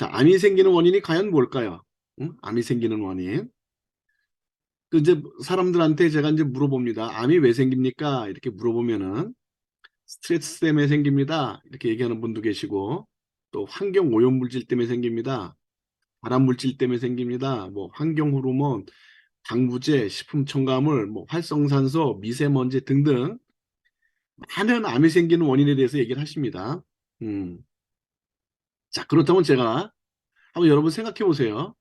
자, 암이 생기는 원인이 과연 뭘까요? 응? 암이 생기는 원인. 그 이제 사람들한테 제가 이제 물어봅니다. 암이 왜 생깁니까? 이렇게 물어보면은 스트레스 때문에 생깁니다. 이렇게 얘기하는 분도 계시고, 또 환경 오염 물질 때문에 생깁니다. 발암 물질 때문에 생깁니다. 뭐 환경 호르몬, 방부제, 식품 첨가물, 뭐 활성산소, 미세먼지 등등 많은 암이 생기는 원인에 대해서 얘기를 하십니다. 음. 자, 그렇다면 제가 한번 여러분 생각해 보세요.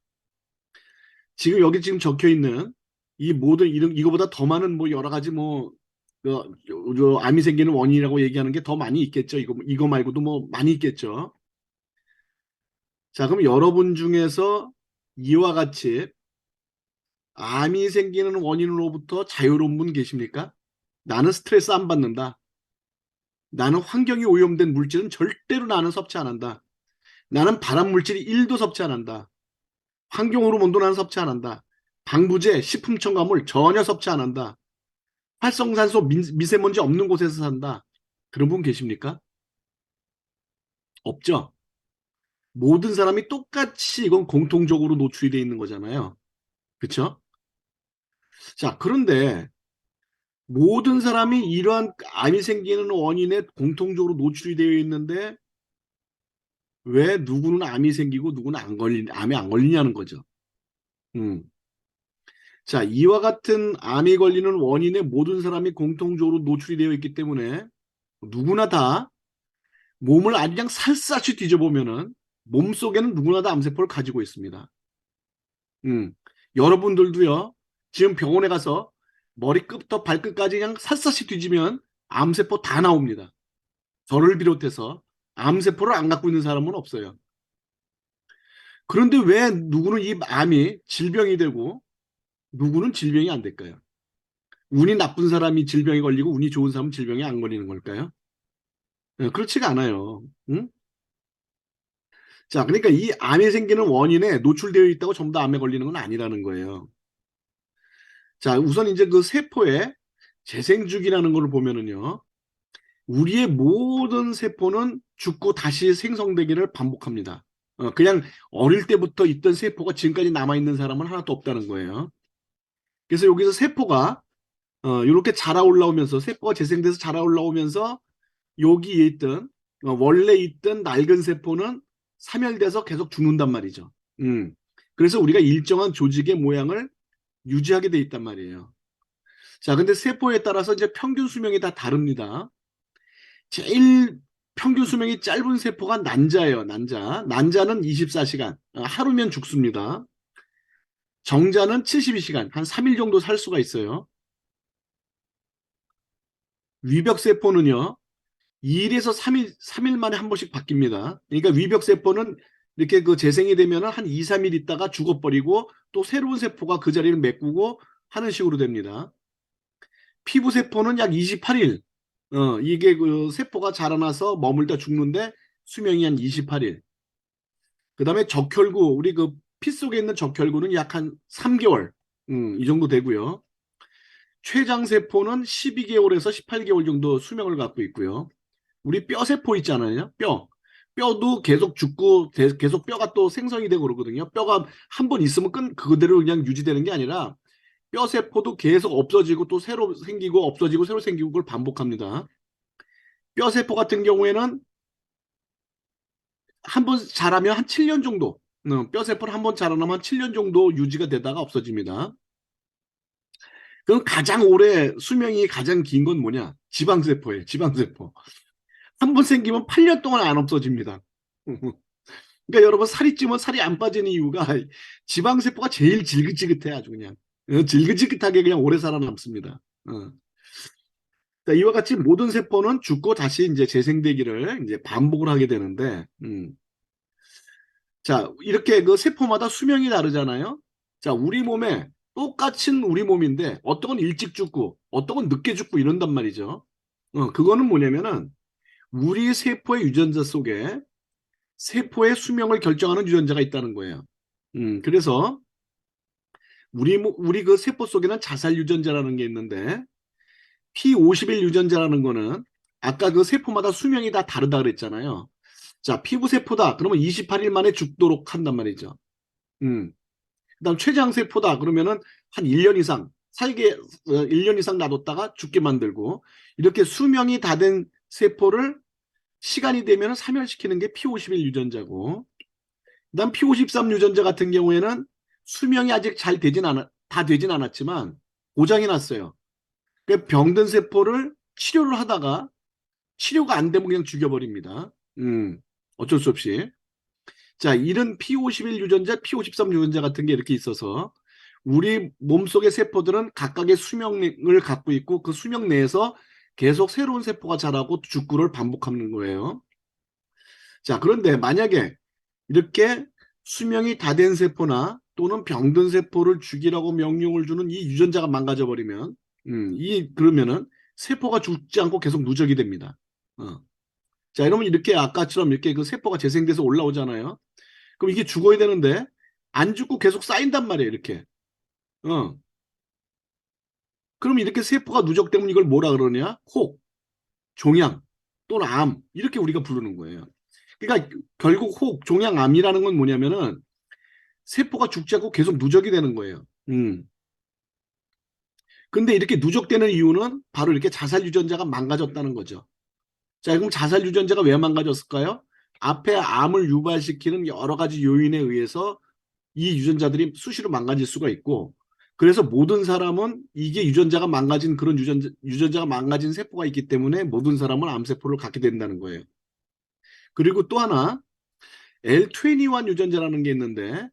지금 여기 지금 적혀 있는 이 모든 이런 이거보다 더 많은 뭐 여러 가지 뭐 암이 생기는 원인이라고 얘기하는 게 더 많이 있겠죠. 이거 말고도 뭐 많이 있겠죠. 자, 그럼 여러분 중에서 이와 같이 암이 생기는 원인으로부터 자유로운 분 계십니까? 나는 스트레스 안 받는다. 나는 환경이 오염된 물질은 절대로 나는 섭취 안 한다. 나는 발암 물질이 1도 섭취 안 한다. 환경 호르몬도 나는 섭취 안 한다. 방부제, 식품 첨가물 전혀 섭취 안 한다. 활성산소, 미세먼지 없는 곳에서 산다. 그런 분 계십니까? 없죠. 모든 사람이 똑같이 이건 공통적으로 노출이 되어 있는 거잖아요. 그렇죠? 자, 그런데 모든 사람이 이러한 암이 생기는 원인에 공통적으로 노출이 되어 있는데 왜 누구는 암이 생기고 누구는 암에 안 걸리냐는 거죠. 음. 자, 이와 같은 암이 걸리는 원인에 모든 사람이 공통적으로 노출이 되어 있기 때문에 누구나 다 몸을 아주 그냥 살갗이 뒤져보면은 몸속에는 누구나 다 암세포를 가지고 있습니다. 여러분들도요, 지금 병원에 가서 머리끝부터 발끝까지 그냥 샅샅이 뒤지면 암세포 다 나옵니다. 저를 비롯해서 암세포를 안 갖고 있는 사람은 없어요. 그런데 왜 누구는 이 암이 질병이 되고 누구는 질병이 안 될까요? 운이 나쁜 사람이 질병에 걸리고 운이 좋은 사람은 질병에 안 걸리는 걸까요? 그렇지가 않아요. 응? 자, 그러니까 이 암이 생기는 원인에 노출되어 있다고 전부 다 암에 걸리는 건 아니라는 거예요. 자, 우선 이제 그 세포의 재생주기라는 걸 보면은요, 우리의 모든 세포는 죽고 다시 생성되기를 반복합니다. 그냥 어릴 때부터 있던 세포가 지금까지 남아있는 사람은 하나도 없다는 거예요. 그래서 여기서 세포가 이렇게 자라 올라오면서 세포가 재생돼서 자라 올라오면서 여기에 있던 원래 있던 낡은 세포는 사멸돼서 계속 죽는단 말이죠. 음. 그래서 우리가 일정한 조직의 모양을 유지하게 돼 있단 말이에요. 자, 근데 세포에 따라서 이제 평균 수명이 다 다릅니다. 제일 평균 수명이 짧은 세포가 난자예요. 난자. 난자는 24시간. 하루면 죽습니다. 정자는 72시간. 한 3일 정도 살 수가 있어요. 위벽세포는요. 2일에서 3일 만에 한 번씩 바뀝니다. 그러니까 위벽세포는 이렇게 그 재생이 되면 한 2, 3일 있다가 죽어버리고 또 새로운 세포가 그 자리를 메꾸고 하는 식으로 됩니다. 피부세포는 약 28일. 이게 그 세포가 자라나서 머물다 죽는데 수명이 한 28일. 그 다음에 적혈구, 우리 그 피 속에 있는 적혈구는 약 한 3개월. 이 정도 되고요. 췌장세포는 12개월에서 18개월 정도 수명을 갖고 있고요. 우리 뼈세포 있잖아요. 뼈. 뼈도 계속 죽고 계속 뼈가 또 생성이 되고 그러거든요. 뼈가 한 번 있으면 그대로 그냥 유지되는 게 아니라 뼈세포도 계속 없어지고 또 새로 생기고 없어지고 새로 생기고 그걸 반복합니다. 뼈세포 같은 경우에는 한 번 자라면 한 7년 정도, 뼈세포를 한 번 자라나면 한 7년 정도 유지가 되다가 없어집니다. 그럼 가장 오래 수명이 가장 긴 건 뭐냐? 지방세포예요. 지방세포. 한 번 생기면 8년 동안 안 없어집니다. 그러니까 여러분 살이 찌면 살이 안 빠지는 이유가 지방세포가 제일 질긋질긋해 아주 그냥. 질긋질긋하게 그냥 오래 살아남습니다. 자, 이와 같이 모든 세포는 죽고 다시 이제 재생되기를 이제 반복을 하게 되는데, 자, 이렇게 그 세포마다 수명이 다르잖아요. 자, 우리 몸에 똑같은 우리 몸인데 어떤 건 일찍 죽고 어떤 건 늦게 죽고 이런단 말이죠. 그거는 뭐냐면은 우리 세포의 유전자 속에 세포의 수명을 결정하는 유전자가 있다는 거예요. 그래서 우리 그 세포 속에는 자살 유전자라는 게 있는데 P50일 유전자라는 거는 아까 그 세포마다 수명이 다 다르다 그랬잖아요. 자, 피부세포다. 그러면 28일 만에 죽도록 한단 말이죠. 그다음 췌장세포다. 그러면은 한 1년 이상 살게 1년 이상 놔뒀다가 죽게 만들고 이렇게 수명이 다 된 세포를 시간이 되면 사멸시키는 게 P51 유전자고 그다음 P53 유전자 같은 경우에는 수명이 아직 다 되진 않았지만 고장이 났어요. 그러니까 병든 세포를 치료를 하다가 치료가 안 되면 그냥 죽여버립니다. 어쩔 수 없이. 자, 이런 P51 유전자, P53 유전자 같은 게 이렇게 있어서 우리 몸속의 세포들은 각각의 수명을 갖고 있고 그 수명 내에서 계속 새로운 세포가 자라고 죽구를 반복하는 거예요. 자, 그런데 만약에 이렇게 수명이 다 된 세포나 또는 병든 세포를 죽이라고 명령을 주는 이 유전자가 망가져 버리면 그러면은 세포가 죽지 않고 계속 누적이 됩니다. 어. 자, 이러면 이렇게 아까처럼 이렇게 그 세포가 재생돼서 올라오잖아요. 그럼 이게 죽어야 되는데 안 죽고 계속 쌓인단 말이에요, 이렇게. 어. 그럼 이렇게 세포가 누적되면 이걸 뭐라 그러냐? 혹, 종양 또는 암 이렇게 우리가 부르는 거예요. 그러니까 결국 혹, 종양, 암이라는 건 뭐냐면은 세포가 죽지 않고 계속 누적이 되는 거예요. 근데 이렇게 누적되는 이유는 바로 이렇게 자살 유전자가 망가졌다는 거죠. 자, 그럼 자살 유전자가 왜 망가졌을까요? 앞에 암을 유발시키는 여러 가지 요인에 의해서 이 유전자들이 수시로 망가질 수가 있고 그래서 모든 사람은 이게 유전자가 망가진 그런 유전자가 망가진 세포가 있기 때문에 모든 사람은 암세포를 갖게 된다는 거예요. 그리고 또 하나 L21 유전자라는 게 있는데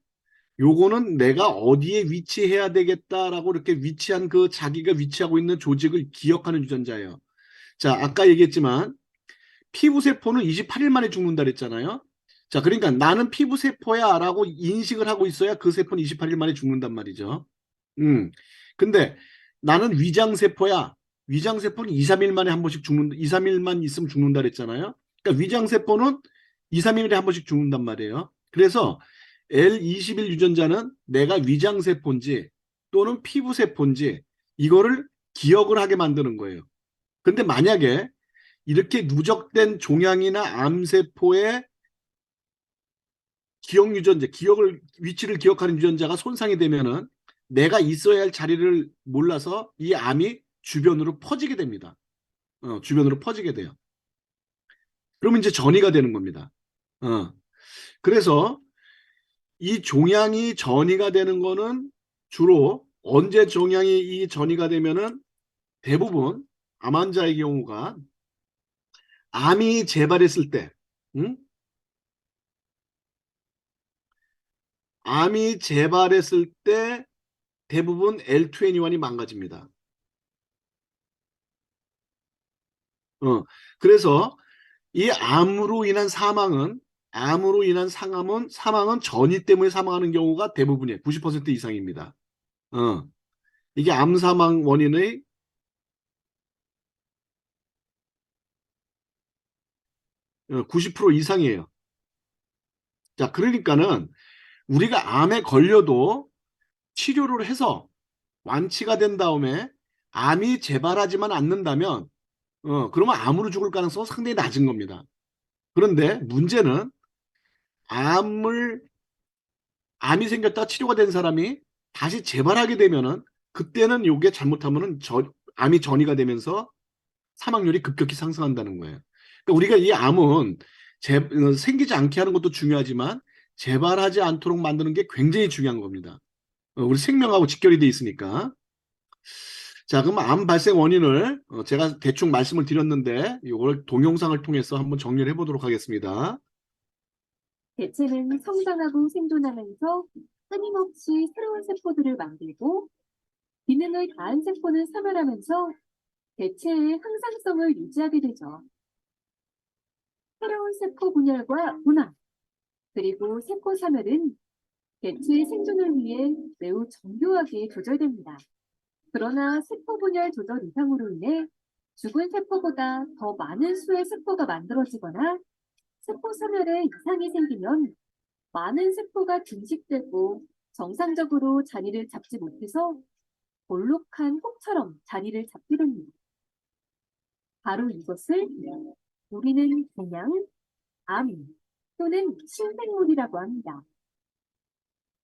요거는 내가 어디에 위치해야 되겠다라고 이렇게 위치한 그 자기가 위치하고 있는 조직을 기억하는 유전자예요. 자, 아까 얘기했지만 피부세포는 28일 만에 죽는다 그랬잖아요. 자, 그러니까 나는 피부세포야 라고 인식을 하고 있어야 그 세포는 28일 만에 죽는단 말이죠. 근데 나는 위장세포야. 위장세포는 2, 3일 만에 한 번씩 죽는다. 2, 3일만 있으면 죽는다 그랬잖아요. 그러니까 위장세포는 2, 3일에 한 번씩 죽는단 말이에요. 그래서 L21 유전자는 내가 위장세포인지 또는 피부세포인지 이거를 기억을 하게 만드는 거예요. 근데 만약에 이렇게 누적된 종양이나 암세포의 기억 유전자, 위치를 기억하는 유전자가 손상이 되면은 내가 있어야 할 자리를 몰라서 이 암이 주변으로 퍼지게 됩니다. 주변으로 퍼지게 돼요. 그러면 이제 전이가 되는 겁니다. 어, 그래서 이 종양이 전이가 되는 거는 주로 언제 종양이 이 전이가 되면은 대부분 암 환자의 경우가 암이 재발했을 때, 응? 암이 재발했을 때 대부분 L21이 망가집니다. 어, 그래서 이 암으로 인한 사망은 전이 때문에 사망하는 경우가 대부분이에요. 90% 이상입니다. 어, 이게 암 사망 원인의 90% 이상이에요. 자, 그러니까는 우리가 암에 걸려도 치료를 해서 완치가 된 다음에 암이 재발하지만 않는다면, 그러면 암으로 죽을 가능성은 상당히 낮은 겁니다. 그런데 문제는 암을 암이 생겼다 치료가 된 사람이 다시 재발하게 되면은 그때는 요게 잘못하면은 암이 전이가 되면서 사망률이 급격히 상승한다는 거예요. 그러니까 우리가 이 암은 생기지 않게 하는 것도 중요하지만 재발하지 않도록 만드는 게 굉장히 중요한 겁니다. 우리 생명하고 직결이 돼 있으니까. 자, 그럼 암 발생 원인을 제가 대충 말씀을 드렸는데 이걸 동영상을 통해서 한번 정리를 해보도록 하겠습니다. 개체는 성장하고 생존하면서 끊임없이 새로운 세포들을 만들고 기능을 다한 세포는 사멸하면서 개체의 항상성을 유지하게 되죠. 새로운 세포 분열과 분화, 그리고 세포 사멸은 개체의 생존을 위해 매우 정교하게 조절됩니다. 그러나 세포 분열 조절 이상으로 인해 죽은 세포보다 더 많은 수의 세포가 만들어지거나 세포 사멸에 이상이 생기면 많은 세포가 증식되고 정상적으로 자리를 잡지 못해서 볼록한 혹처럼 자리를 잡게 됩니다. 바로 이것을 우리는 그냥 암, 또는 신생물이라고 합니다.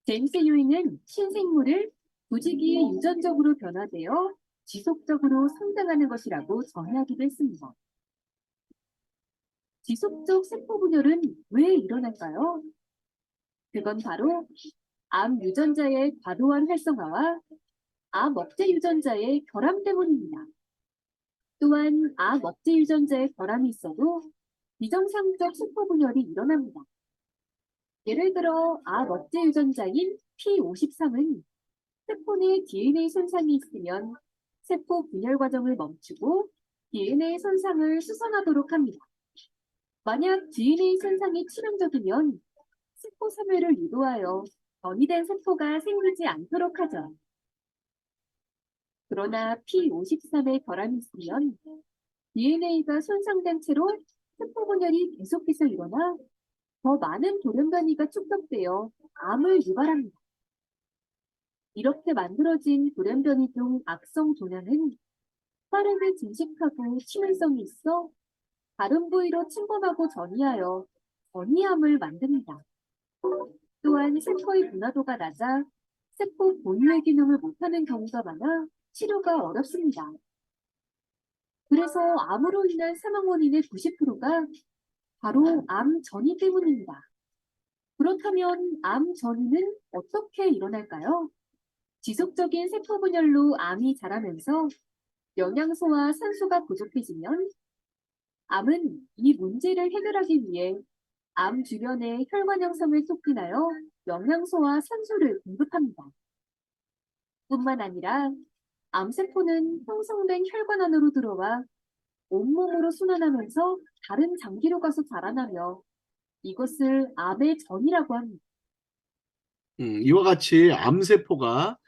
제임스 유잉은 신생물을 조직이 유전적으로 변화되어 지속적으로 성장하는 것이라고 정의하기도 했습니다. 지속적 세포 분열은 왜 일어날까요? 그건 바로 암 유전자의 과도한 활성화와 암 억제 유전자의 결함 때문입니다. 또한 암 억제 유전자의 결함이 있어도 비정상적 세포 분열이 일어납니다. 예를 들어 암 억제 유전자인 P53은 세포 내 DNA 손상이 있으면 세포 분열 과정을 멈추고 DNA 손상을 수선하도록 합니다. 만약 DNA 손상이 치명적이면 세포 소멸을 유도하여 변이된 세포가 생기지 않도록 하죠. 그러나 P53의 결함이 있으면 DNA가 손상된 채로 세포 분열이 계속해서 일어나 더 많은 돌연변이가 축적되어 암을 유발합니다. 이렇게 만들어진 돌연변이 중 악성 종양은 빠르게 증식하고 치명성이 있어 다른 부위로 침범하고 전이하여 전이암을 만듭니다. 또한 세포의 분화도가 낮아 세포 본유의 기능을 못하는 경우가 많아 치료가 어렵습니다. 그래서 암으로 인한 사망 원인의 90%가 바로 암 전이 때문입니다. 그렇다면 암 전이는 어떻게 일어날까요? 지속적인 세포 분열로 암이 자라면서 영양소와 산소가 부족해지면 암은 이 문제를 해결하기 위해 암 주변에 혈관 형성을 촉진하여 영양소와 산소를 공급합니다. 뿐만 아니라 암세포는 형성된 혈관 안으로 들어와 온몸으로 순환하면서 다른 장기로 가서 자라나며 이것을 암의 전이라고 합니다. 이와 같이 암세포가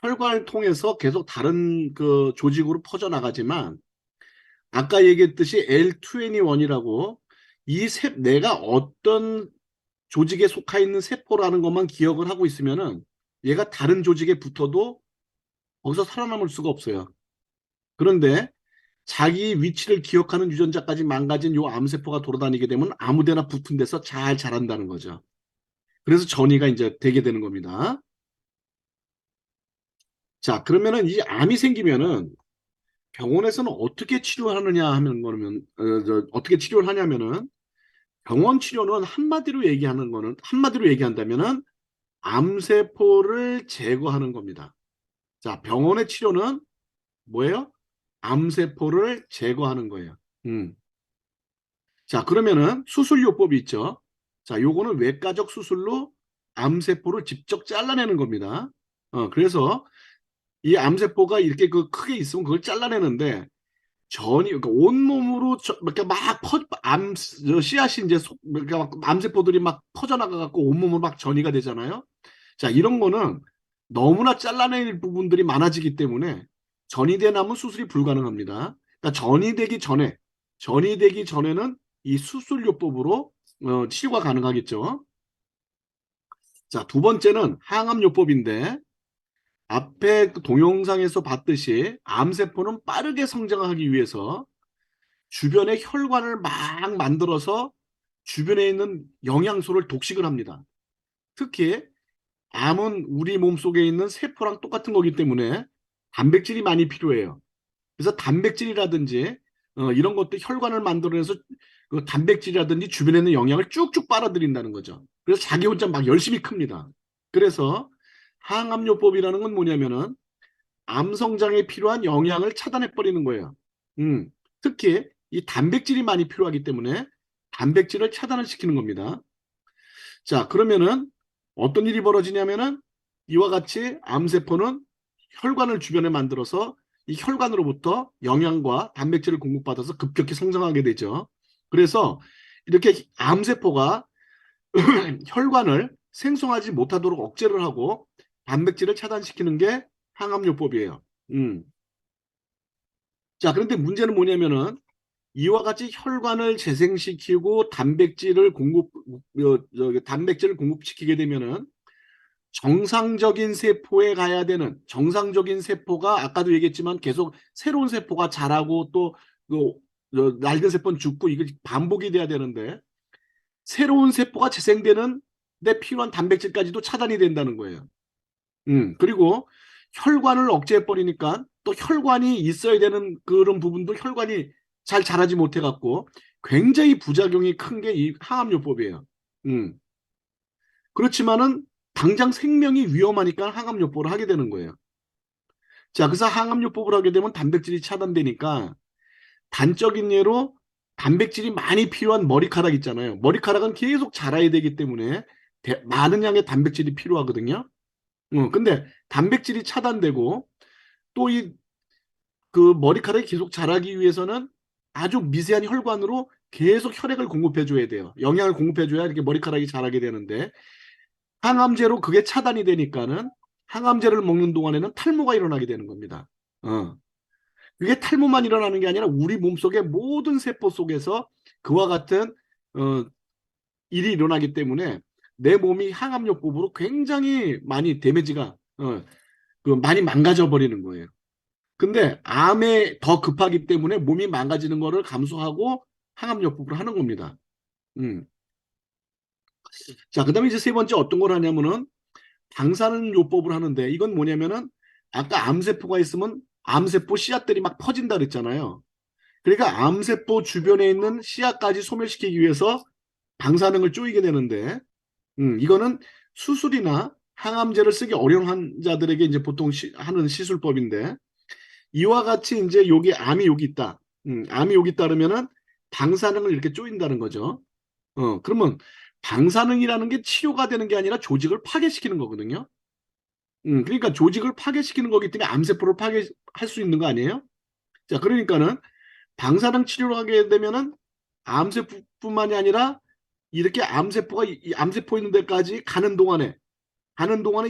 혈관을 통해서 계속 다른 그 조직으로 퍼져나가지만 아까 얘기했듯이 L21이라고 내가 어떤 조직에 속해 있는 세포라는 것만 기억을 하고 있으면은 얘가 다른 조직에 붙어도 거기서 살아남을 수가 없어요. 그런데 자기 위치를 기억하는 유전자까지 망가진 요 암세포가 돌아다니게 되면 아무데나 붙은 데서 잘 자란다는 거죠. 그래서 전이가 이제 되게 되는 겁니다. 자, 그러면은 이 암이 생기면은 병원에서는 어떻게 치료하느냐 하면 거는 어떻게 치료를 하냐면은 병원 치료는 한마디로 얘기한다면은 암세포를 제거하는 겁니다. 자, 병원의 치료는 뭐예요? 암세포를 제거하는 거예요. 자, 그러면은 수술요법이 있죠. 자, 요거는 외과적 수술로 암세포를 직접 잘라내는 겁니다. 그래서 이 암세포가 이렇게 그 크게 있으면 그걸 잘라내는데 그러니까 온몸으로 이렇게 씨앗이 이제 그러니까 막 암세포들이 막 퍼져나가갖고 온몸으로 막 전이가 되잖아요. 자, 이런 거는 너무나 잘라낼 부분들이 많아지기 때문에 전이돼 남은 수술이 불가능합니다. 그러니까 전이 되기 전에는 이 수술요법으로 치료가 가능하겠죠. 자, 두 번째는 항암요법인데 앞에 그 동영상에서 봤듯이 암세포는 빠르게 성장하기 위해서 주변에 혈관을 막 만들어서 주변에 있는 영양소를 독식을 합니다. 특히 암은 우리 몸속에 있는 세포랑 똑같은 거기 때문에 단백질이 많이 필요해요. 그래서 단백질이라든지 이런 것들 혈관을 만들어내서 그 단백질이라든지 주변에 있는 영양을 쭉쭉 빨아들인다는 거죠. 그래서 자기 혼자 막 열심히 큽니다. 그래서 항암요법이라는 건 뭐냐면은 암 성장에 필요한 영양을 차단해 버리는 거예요. 특히 이 단백질이 많이 필요하기 때문에 단백질을 차단을 시키는 겁니다. 자, 그러면은 어떤 일이 벌어지냐면은 이와 같이 암세포는 혈관을 주변에 만들어서 이 혈관으로부터 영양과 단백질을 공급받아서 급격히 성장하게 되죠. 그래서 이렇게 암세포가 혈관을 생성하지 못하도록 억제를 하고 단백질을 차단시키는 게 항암요법이에요. 자, 그런데 문제는 뭐냐면은 이와 같이 혈관을 재생시키고 단백질을 공급시키게 되면은 정상적인 세포가 아까도 얘기했지만 계속 새로운 세포가 자라고 또 낡은 세포는 죽고 이게 반복이 돼야 되는데 새로운 세포가 재생되는 데 필요한 단백질까지도 차단이 된다는 거예요. 그리고 혈관을 억제해버리니까 또 혈관이 있어야 되는 그런 부분도 혈관이 잘 자라지 못해갖고 굉장히 부작용이 큰 게 이 항암요법이에요. 음. 그렇지만은 당장 생명이 위험하니까 항암요법을 하게 되는 거예요. 자, 그래서 항암요법을 하게 되면 단백질이 차단되니까 단적인 예로 단백질이 많이 필요한 머리카락 있잖아요. 머리카락은 계속 자라야 되기 때문에 많은 양의 단백질이 필요하거든요. 근데 단백질이 차단되고 또 이 그 머리카락이 계속 자라기 위해서는 아주 미세한 혈관으로 계속 혈액을 공급해 줘야 돼요. 영양을 공급해 줘야 이렇게 머리카락이 자라게 되는데 항암제로 그게 차단이 되니까는 항암제를 먹는 동안에는 탈모가 일어나게 되는 겁니다. 어. 그게 탈모만 일어나는 게 아니라 우리 몸속의 모든 세포 속에서 그와 같은 어, 일이 일어나기 때문에 내 몸이 항암요법으로 굉장히 많이 데미지가 많이 망가져 버리는 거예요. 근데 암에 더 급하기 때문에 몸이 망가지는 거를 감수하고 항암요법을 하는 겁니다. 음. 자, 그다음에 이제 세 번째 어떤 걸 하냐면은 방사능 요법을 하는데 이건 뭐냐면은 아까 암세포가 있으면 암세포 씨앗들이 막 퍼진다 그랬잖아요. 그러니까 암세포 주변에 있는 씨앗까지 소멸시키기 위해서 방사능을 쪼이게 되는데 이거는 수술이나 항암제를 쓰기 어려운 환자들에게 이제 보통 하는 시술법인데 이와 같이 이제 여기 암이 여기 있다. 암이 여기 있다 그러면은 방사능을 이렇게 쪼인다는 거죠. 그러면 방사능이라는 게 치료가 되는 게 아니라 조직을 파괴시키는 거거든요. 그러니까 조직을 파괴시키는 거기 때문에 암세포를 파괴할 수 있는 거 아니에요? 자, 그러니까는 방사능 치료를 하게 되면은 암세포뿐만이 아니라 이렇게 암세포가 이 암세포 있는 데까지 가는 동안에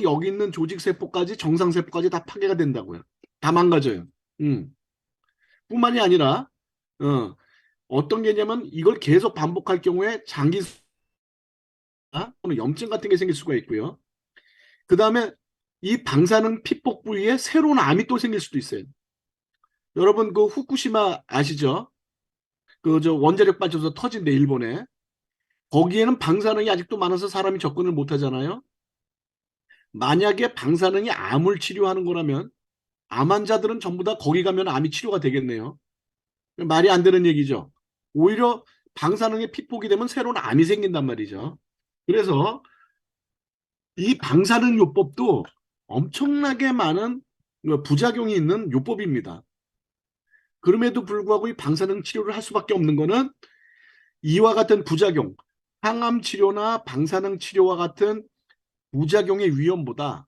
여기 있는 조직 세포까지 정상 세포까지 다 파괴가 된다고요. 다 망가져요. 음. 뿐만이 아니라 어, 어떤 게냐면 이걸 계속 반복할 경우에 장기 또는 염증 같은 게 생길 수가 있고요. 그 다음에 이 방사능 피폭 부위에 새로운 암이 또 생길 수도 있어요. 여러분 그 후쿠시마 아시죠? 그 저 원자력 발전소 터진 데 일본에 거기에는 방사능이 아직도 많아서 사람이 접근을 못 하잖아요. 만약에 방사능이 암을 치료하는 거라면 암 환자들은 전부 다 거기 가면 암이 치료가 되겠네요. 말이 안 되는 얘기죠. 오히려 방사능에 피폭이 되면 새로운 암이 생긴단 말이죠. 그래서 이 방사능 요법도 엄청나게 많은 부작용이 있는 요법입니다. 그럼에도 불구하고 이 방사능 치료를 할 수밖에 없는 거는 이와 같은 부작용, 항암 치료나 방사능 치료와 같은 부작용의 위험보다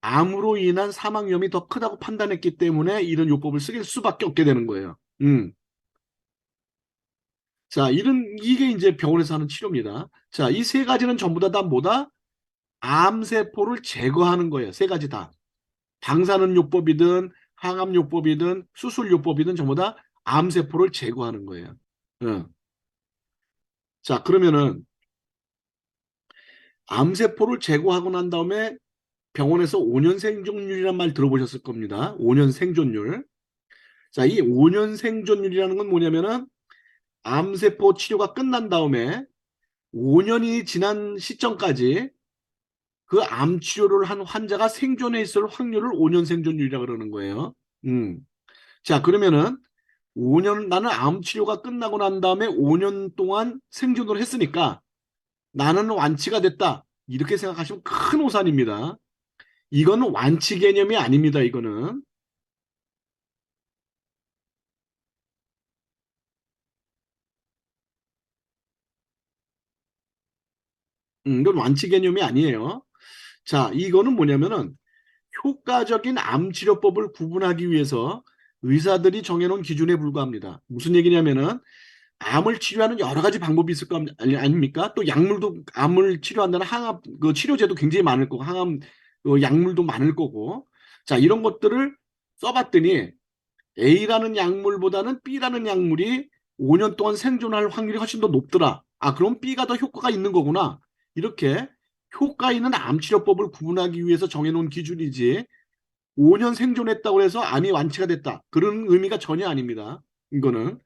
암으로 인한 사망 위험이 더 크다고 판단했기 때문에 이런 요법을 쓸 수밖에 없게 되는 거예요. 자, 이게 이제 병원에서 하는 치료입니다. 자, 이 세 가지는 전부 다 뭐다? 암세포를 제거하는 거예요. 세 가지 다. 방사능 요법이든 항암 요법이든 수술 요법이든 전부 다 암세포를 제거하는 거예요. 어. 자, 그러면은 암세포를 제거하고 난 다음에 병원에서 5년 생존율이란 말 들어보셨을 겁니다. 5년 생존율. 자, 이 5년 생존율이라는 건 뭐냐면은 암세포 치료가 끝난 다음에 5년이 지난 시점까지 그 암 치료를 한 환자가 생존해 있을 확률을 5년 생존율이라고 그러는 거예요. 음. 자, 그러면은 5년 나는 암 치료가 끝나고 난 다음에 5년 동안 생존을 했으니까 나는 완치가 됐다. 이렇게 생각하시면 큰 오산입니다. 이거는 완치 개념이 아닙니다. 이거는. 이건 완치 개념이 아니에요. 자, 이거는 뭐냐면은 효과적인 암 치료법을 구분하기 위해서 의사들이 정해놓은 기준에 불과합니다. 무슨 얘기냐면은 암을 치료하는 여러 가지 방법이 있을 거 아닙니까? 또 약물도 암을 치료한다는 항암 그 치료제도 굉장히 많을 거고 항암 약물도 많을 거고 자 이런 것들을 써봤더니 A라는 약물보다는 B라는 약물이 5년 동안 생존할 확률이 훨씬 더 높더라. 아 그럼 B가 더 효과가 있는 거구나. 이렇게 효과 있는 암 치료법을 구분하기 위해서 정해놓은 기준이지 5년 생존했다고 해서 암이 완치가 됐다. 그런 의미가 전혀 아닙니다. 이거는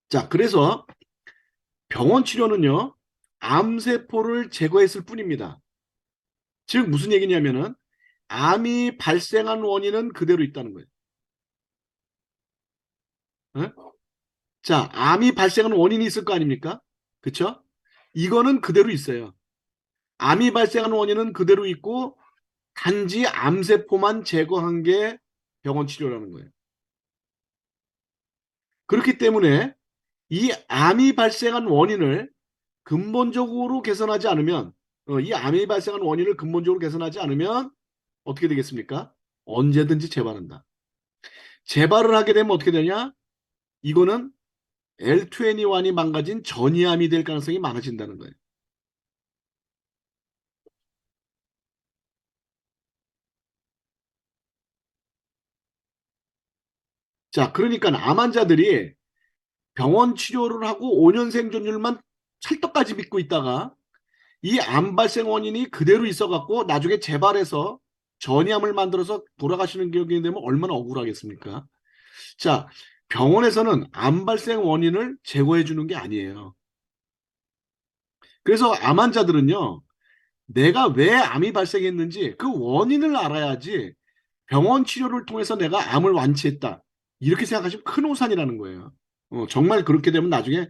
자 그래서 병원 치료는요, 암세포를 제거했을 뿐입니다. 즉, 무슨 얘기냐면은, 암이 발생한 원인은 그대로 있다는 거예요. 어? 자, 암이 발생한 원인이 있을 거 아닙니까? 그쵸? 이거는 그대로 있어요. 암이 발생한 원인은 그대로 있고, 단지 암세포만 제거한 게 병원 치료라는 거예요. 그렇기 때문에 이 암이 발생한 원인을 근본적으로 개선하지 않으면, 이 암이 발생한 원인을 근본적으로 개선하지 않으면 어떻게 되겠습니까? 언제든지 재발한다. 재발을 하게 되면 어떻게 되냐? 이거는 L21이 망가진 전이암이 될 가능성이 많아진다는 거예요. 자, 그러니까 암 환자들이 병원 치료를 하고 5년 생존율만 찰떡까지 믿고 있다가 이 암 발생 원인이 그대로 있어갖고 나중에 재발해서 전이암을 만들어서 돌아가시는 경우에 되면 얼마나 억울하겠습니까? 자, 병원에서는 암 발생 원인을 제거해 주는 게 아니에요. 그래서 암 환자들은요, 내가 왜 암이 발생했는지 그 원인을 알아야지 병원 치료를 통해서 내가 암을 완치했다. 이렇게 생각하시면 큰 오산이라는 거예요. 정말 그렇게 되면 나중에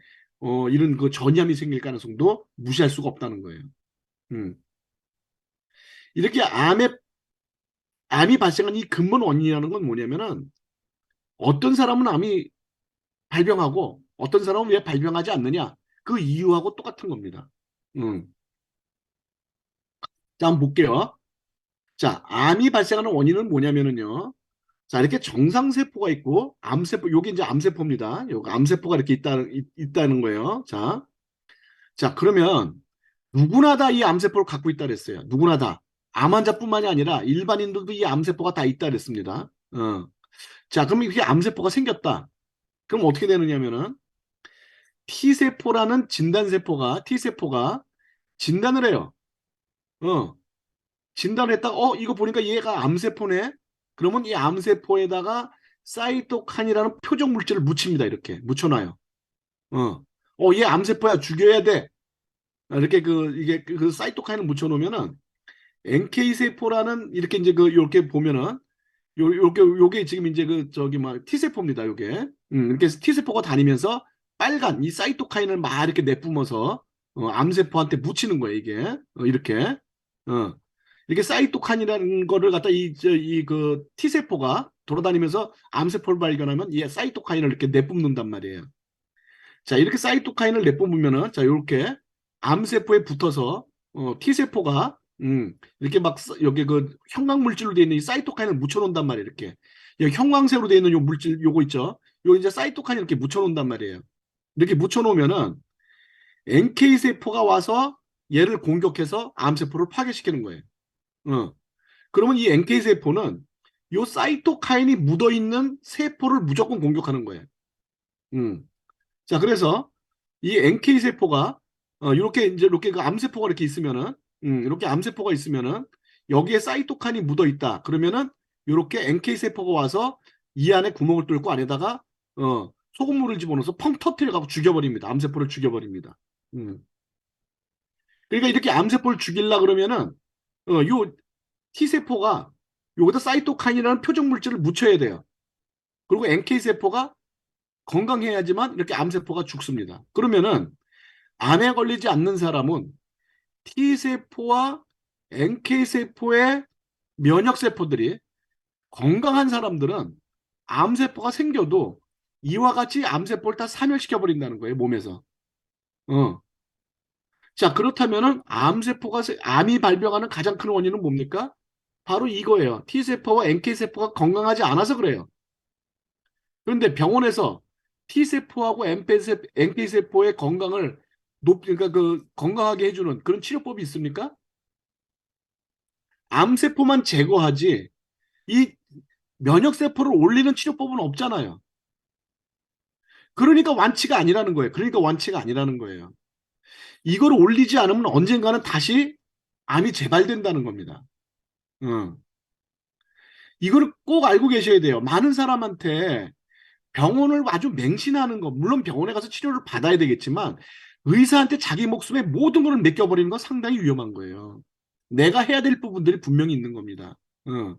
이런 그 전이암이 생길 가능성도 무시할 수가 없다는 거예요. 음. 이렇게 암이 발생한 이 근본 원인이라는 건 뭐냐면은 어떤 사람은 암이 발병하고 어떤 사람은 왜 발병하지 않느냐 그 이유하고 똑같은 겁니다. 음. 자, 한번 볼게요. 자, 암이 발생하는 원인은 뭐냐면은요. 자, 이렇게 정상세포가 있고 암세포, 요게 이제 암세포입니다. 요 암세포가 이렇게 있다는 거예요. 자, 자, 그러면 누구나 다 이 암세포를 갖고 있다 그랬어요. 누구나 다. 암 환자뿐만이 아니라 일반인들도 이 암세포가 다 있다 그랬습니다. 자, 그럼 이렇게 암세포가 생겼다. 그럼 어떻게 되느냐면은 T세포가 진단을 해요. 어, 진단을 했다가 이거 보니까 얘가 암세포네. 그러면 이 암세포에다가 사이토칸이라는 표적 물질을 묻힙니다. 이렇게 묻혀놔요. 얘 암세포야 죽여야 돼. 이렇게 이게 그 사이토칸을 묻혀놓으면은 NK 세포라는 이렇게 이제 요렇게 보면은 요게 지금 이제 저기 막 T세포입니다. 요게. 이렇게 T세포가 다니면서 빨간 이 사이토카인을 막 이렇게 내뿜어서 암세포한테 묻히는 거예요. 이게. 이렇게. 어, 이렇게 사이토칸이라는 거를 갖다 그 T세포가 돌아다니면서 암세포를 발견하면 이 사이토카인을 이렇게 내뿜는단 말이에요. 자, 이렇게 사이토카인을 내뿜으면은 자, 이렇게 암세포에 붙어서 T세포가 이렇게 막 여기 그 형광 물질로 되어 있는 이 사이토카인을 묻혀 놓는단 말이에요. 이렇게. 여기 형광색으로 되어 있는 요 물질 요거 있죠. 요 이제 사이토카인 이렇게 묻혀 놓는단 말이에요. 이렇게 묻혀 놓으면은 NK 세포가 와서 얘를 공격해서 암세포를 파괴시키는 거예요. 그러면 이 NK 세포는 요 사이토카인이 묻어 있는 세포를 무조건 공격하는 거예요. 음. 자, 그래서 이 NK 세포가 이렇게 이제 이렇게 그 암세포가 이렇게 있으면은 이렇게 암세포가 있으면은 여기에 사이토칸이 묻어 있다. 그러면은 이렇게 NK 세포가 와서 이 안에 구멍을 뚫고 안에다가 소금물을 집어넣어서 펑 터트려 갖고 죽여버립니다. 암세포를 죽여버립니다. 음. 그러니까 이렇게 암세포를 죽이려 그러면은 요 T세포가 여기다 사이토칸이라는 표적 물질을 묻혀야 돼요. 그리고 NK 세포가 건강해야지만 이렇게 암세포가 죽습니다. 그러면은 암에 걸리지 않는 사람은 T세포와 NK세포의 면역세포들이 건강한 사람들은 암세포가 생겨도 이와 같이 암세포를 다 사멸시켜버린다는 거예요, 몸에서. 어. 자, 그렇다면은 암이 발병하는 가장 큰 원인은 뭡니까? 바로 이거예요. T세포와 NK세포가 건강하지 않아서 그래요. 그런데 병원에서 T세포하고 NK세포의 건강을 그러니까 건강하게 해주는 그런 치료법이 있습니까? 암세포만 제거하지 이 면역세포를 올리는 치료법은 없잖아요. 그러니까 완치가 아니라는 거예요. 그러니까 완치가 아니라는 거예요. 이걸 올리지 않으면 언젠가는 다시 암이 재발된다는 겁니다. 어. 이거를 꼭 알고 계셔야 돼요. 많은 사람한테 병원을 아주 맹신하는 거, 물론 병원에 가서 치료를 받아야 되겠지만 의사한테 자기 목숨의 모든 걸 맡겨버리는 건 상당히 위험한 거예요. 내가 해야 될 부분들이 분명히 있는 겁니다. 어.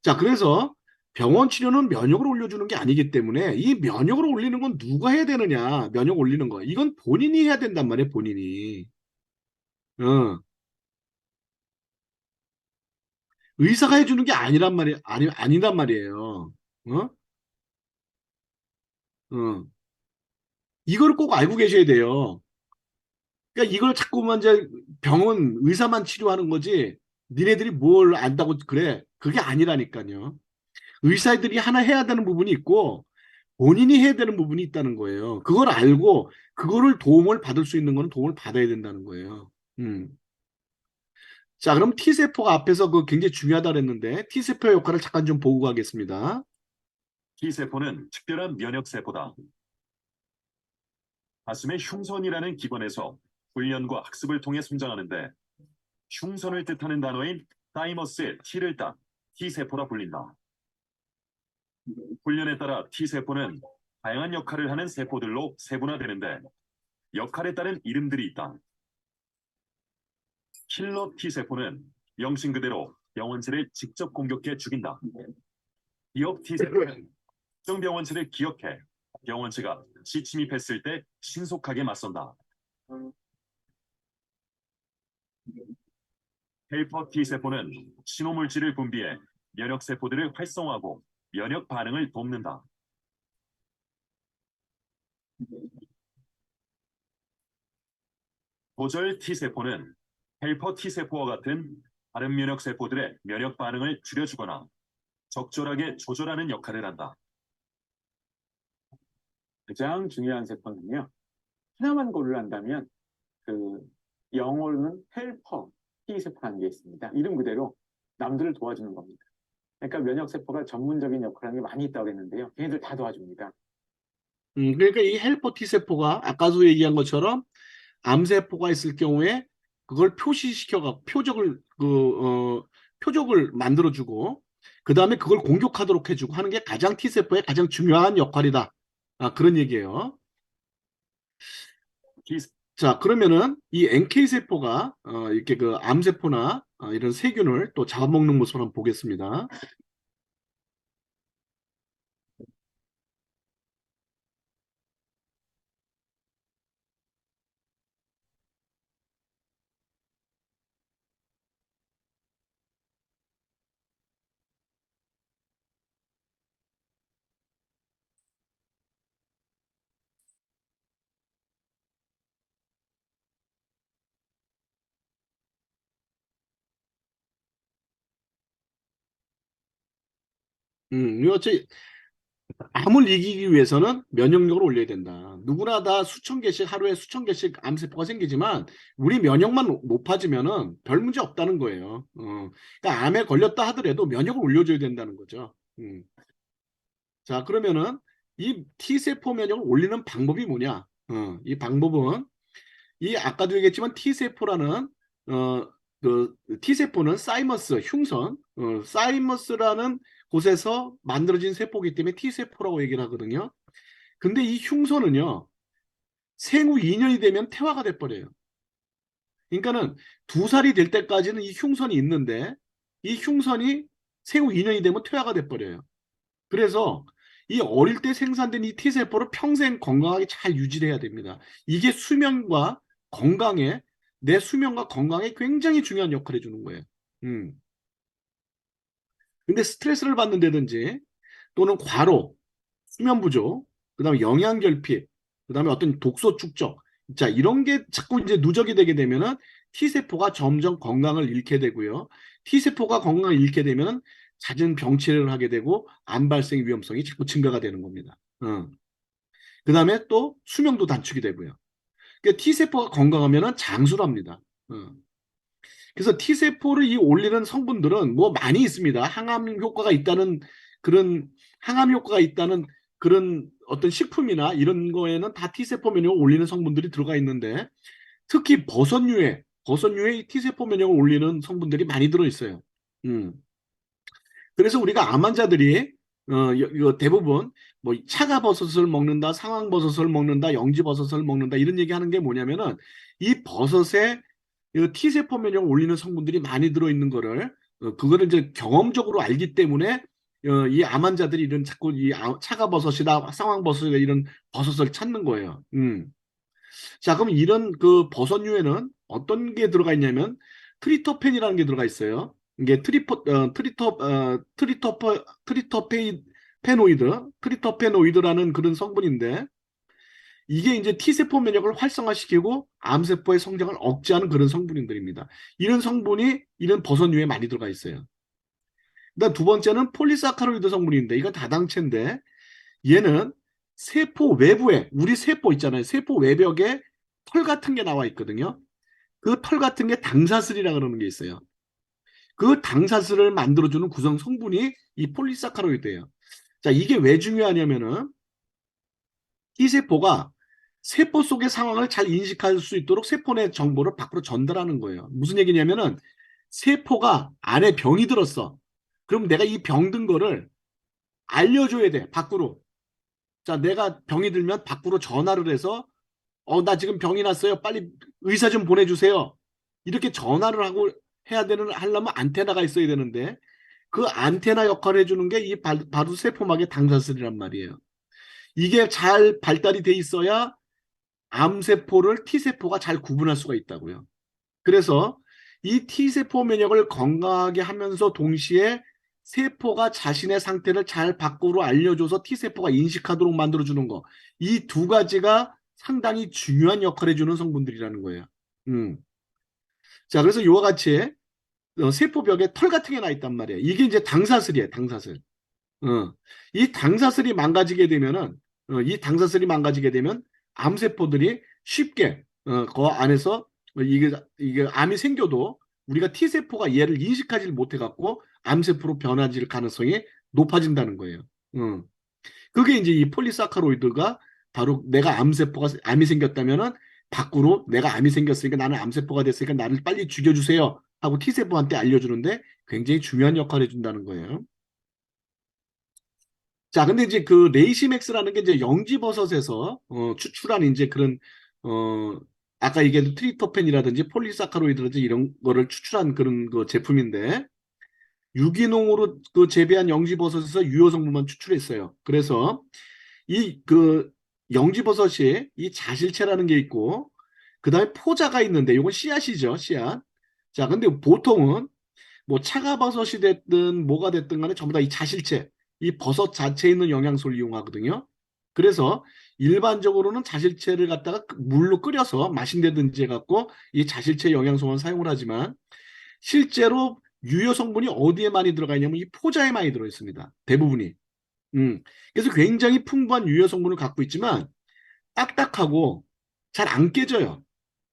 자, 그래서 병원 치료는 면역을 올려주는 게 아니기 때문에 이 면역을 올리는 건 누가 해야 되느냐, 면역 올리는 거. 이건 본인이 해야 된단 말이에요, 본인이. 어. 의사가 해주는 게 아니란 말이에요. 어? 어. 이걸 꼭 알고 계셔야 돼요. 그러니까 이걸 자꾸만 이제 병원 의사만 치료하는 거지, 니네들이 뭘 안다고 그래. 그게 아니라니까요. 의사들이 하나 해야 되는 부분이 있고 본인이 해야 되는 부분이 있다는 거예요. 그걸 알고 그거를 도움을 받을 수 있는 거는 도움을 받아야 된다는 거예요. 음. 자, 그럼 T세포가 앞에서 그 굉장히 중요하다 그랬는데 T세포의 역할을 잠깐 좀 보고 가겠습니다. T세포는 특별한 면역세포다. 가슴의 흉선이라는 기관에서 훈련과 학습을 통해 성장하는데 흉선을 뜻하는 단어인 타이머스의 T를 딴 T세포라 불린다. 훈련에 따라 T세포는 다양한 역할을 하는 세포들로 세분화되는데 역할에 따른 이름들이 있다. 킬러 T세포는 명칭 그대로 병원체를 직접 공격해 죽인다. 기억 T세포는 특정 병원체를 기억해 병원체가 침입했을 때 신속하게 맞선다. 헬퍼 T세포는 신호물질을 분비해 면역세포들을 활성화하고 면역 반응을 돕는다. 고절 T세포는 헬퍼 T세포와 같은 다른 면역세포들의 면역 반응을 줄여주거나 적절하게 조절하는 역할을 한다. 가장 중요한 세포는요. 하나만 고르란다면 그 영어로는 헬퍼 T세포라는 게 있습니다. 이름 그대로 남들을 도와주는 겁니다. 그러니까 면역세포가 전문적인 역할하는 게 많이 있다고 했는데요. 걔네들 다 도와줍니다. 그러니까 이 헬퍼 T세포가 아까도 얘기한 것처럼 암세포가 있을 경우에 그걸 표시시켜가 표적을 만들어주고 그 다음에 그걸 공격하도록 해주고 하는 게 가장 T세포의 가장 중요한 역할이다. 그런 얘기예요. T 자, 그러면은 이 NK세포가 이렇게 그 암세포나 이런 세균을 또 잡아먹는 모습을 한번 보겠습니다. 어째 암을 이기기 위해서는 면역력을 올려야 된다. 누구나 다 하루에 수천 개씩 암세포가 생기지만 우리 면역만 높아지면은 별 문제 없다는 거예요. 그러니까 암에 걸렸다 하더라도 면역을 올려줘야 된다는 거죠. 자, 그러면은 이 T세포 면역을 올리는 방법이 뭐냐? 이 방법은 이 아까도 얘기했지만 T세포라는 그 T세포는 사이머스 흉선 사이머스라는 곳에서 만들어진 세포이기 때문에 T세포라고 얘기를 하거든요. 근데 이 흉선은요 생후 2년이 되면 퇴화가 돼버려요. 그러니까는 2살이 될 때까지는 이 흉선이 있는데 이 흉선이 생후 2년이 되면 퇴화가 돼버려요. 그래서 이 어릴 때 생산된 이 T세포를 평생 건강하게 잘 유지해야 됩니다. 이게 내 수명과 건강에 굉장히 중요한 역할을 해주는 거예요. 음. 근데 스트레스를 받는다든지 또는 과로, 수면 부족, 그다음에 영양 결핍, 그다음에 어떤 독소 축적, 자 이런 게 자꾸 이제 누적이 되게 되면은 T세포가 점점 건강을 잃게 되고요. T세포가 건강을 잃게 되면은 잦은 병치레를 하게 되고 암 발생 위험성이 자꾸 증가가 되는 겁니다. 그다음에 또 수명도 단축이 되고요. 그러니까 T세포가 건강하면은 장수랍니다. 그래서 T세포를 이 올리는 성분들은 뭐 많이 있습니다. 항암 효과가 있다는 그런 어떤 식품이나 이런 거에는 다 T세포 면역을 올리는 성분들이 들어가 있는데 특히 버섯류에 이 T세포 면역을 올리는 성분들이 많이 들어있어요. 그래서 우리가 암 환자들이 이거 대부분 뭐 차가버섯을 먹는다, 상황버섯을 먹는다, 영지버섯을 먹는다 이런 얘기하는 게 뭐냐면은 이 버섯에 이 T세포 면역을 올리는 성분들이 많이 들어있는 거를 그거를 이제 경험적으로 알기 때문에 이 암 환자들이 이런 자꾸 이 차가버섯이나 상황버섯이나 이런 버섯을 찾는 거예요. 자, 그럼 이런 그 버섯류에는 어떤 게 들어가 있냐면 트리토펜이라는 게 들어가 있어요. 이게 트리토페노이드라는 그런 성분인데 이게 이제 T세포 면역을 활성화시키고 암세포의 성장을 억제하는 그런 성분들입니다. 이런 성분이 이런 버섯류에 많이 들어가 있어요. 그다음 두 번째는 폴리사카로이드 성분인데 이건 다당체인데 얘는 세포 외부에 우리 세포 있잖아요. 세포 외벽에 털 같은 게 나와 있거든요. 그 털 같은 게 당사슬이라 그러는 게 있어요. 그 당사슬을 만들어주는 구성 성분이 이 폴리사카로이드예요. 자, 이게 왜 중요하냐면은 T세포가 세포 속의 상황을 잘 인식할 수 있도록 세포 내 정보를 밖으로 전달하는 거예요. 무슨 얘기냐면은 세포가 안에 병이 들었어. 그럼 내가 이 병 든 거를 알려줘야 돼, 밖으로. 자, 내가 병이 들면 밖으로 전화를 해서 나 지금 병이 났어요. 빨리 의사 좀 보내주세요. 이렇게 전화를 하고 하려면 안테나가 있어야 되는데 그 안테나 역할을 해주는 게 이 바로 세포막의 당사슬이란 말이에요. 이게 잘 발달이 돼 있어야 암세포를 T세포가 잘 구분할 수가 있다고요. 그래서 이 T세포 면역을 건강하게 하면서 동시에 세포가 자신의 상태를 잘 밖으로 알려줘서 T세포가 인식하도록 만들어주는 거. 이 두 가지가 상당히 중요한 역할을 해주는 성분들이라는 거예요. 자, 그래서 이와 같이 세포벽에 털 같은 게 나 있단 말이에요. 이게 이제 당사슬이에요, 당사슬. 이 당사슬이 망가지게 되면은, 이 당사슬이 망가지게 되면 암세포들이 쉽게, 그 안에서 이게 암이 생겨도 우리가 T세포가 얘를 인식하지 못해갖고 암세포로 변화질 가능성이 높아진다는 거예요. 그게 이제 이 폴리사카로이드가 바로 내가 암이 생겼다면은 밖으로 내가 암이 생겼으니까 나는 암세포가 됐으니까 나를 빨리 죽여주세요 하고 T세포한테 알려주는데 굉장히 중요한 역할을 해준다는 거예요. 자, 근데 이제 그 레이시맥스라는 게 이제 영지버섯에서 추출한 이제 그런 아까 얘기했던 트리토펜이라든지 폴리사카로이드라든지 이런 거를 추출한 그런 그 제품인데 유기농으로 그 재배한 영지버섯에서 유효 성분만 추출했어요. 그래서 이 그 영지버섯이 이 자실체라는 게 있고 그다음에 포자가 있는데 이건 씨앗이죠, 씨앗. 자, 근데 보통은 뭐 차가버섯이 됐든 뭐가 됐든 간에 전부 다 이 자실체, 이 버섯 자체에 있는 영양소를 이용하거든요. 그래서 일반적으로는 자실체를 갖다가 물로 끓여서 마신다든지 해갖고 이 자실체 영양소만 사용을 하지만 실제로 유효 성분이 어디에 많이 들어가 있냐면 이 포자에 많이 들어 있습니다. 대부분이. 그래서 굉장히 풍부한 유효 성분을 갖고 있지만 딱딱하고 잘 안 깨져요.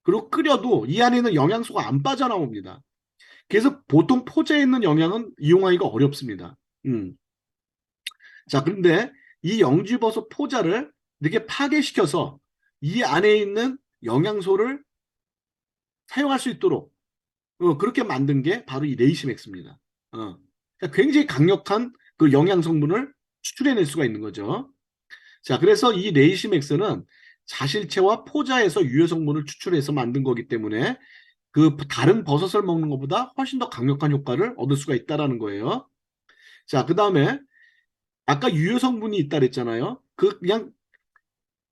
그리고 끓여도 이 안에 있는 영양소가 안 빠져나옵니다. 그래서 보통 포자에 있는 영양은 이용하기가 어렵습니다. 자, 그런데 이 영지버섯 포자를 이렇게 파괴시켜서 이 안에 있는 영양소를 사용할 수 있도록 그렇게 만든 게 바로 이 레이시맥스입니다. 그러니까 굉장히 강력한 그 영양 성분을 추출해낼 수가 있는 거죠. 자, 그래서 이 레이시맥스는 자실체와 포자에서 유효 성분을 추출해서 만든 거기 때문에 그 다른 버섯을 먹는 것보다 훨씬 더 강력한 효과를 얻을 수가 있다라는 거예요. 자, 그 다음에 아까 유효 성분이 있다 그랬잖아요. 그냥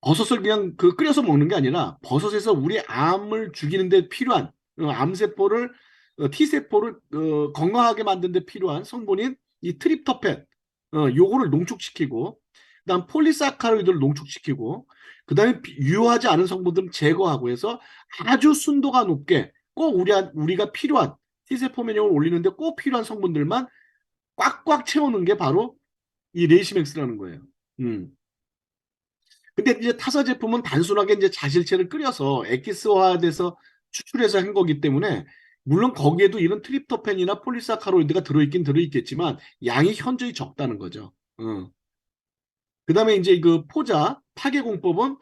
버섯을 그냥 그 끓여서 먹는 게 아니라 버섯에서 우리 암을 죽이는 데 필요한 암세포를 T세포를 건강하게 만드는 데 필요한 성분인 이 트립토펜 요거를 농축시키고 그다음 폴리사카로이드를 농축시키고 그다음에 유효하지 않은 성분들을 제거하고 해서 아주 순도가 높게 꼭 우리가 필요한 T세포 면역을 올리는데 꼭 필요한 성분들만 꽉꽉 채우는 게 바로 이 레이시맥스라는 거예요. 근데 이제 타사 제품은 단순하게 이제 자실체를 끓여서 엑기스화돼서 추출해서 한 거기 때문에 물론 거기에도 이런 트립토펜이나 폴리사카로이드가 들어있긴 들어있겠지만 양이 현저히 적다는 거죠. 그다음에 이제 그 포자 파괴 공법은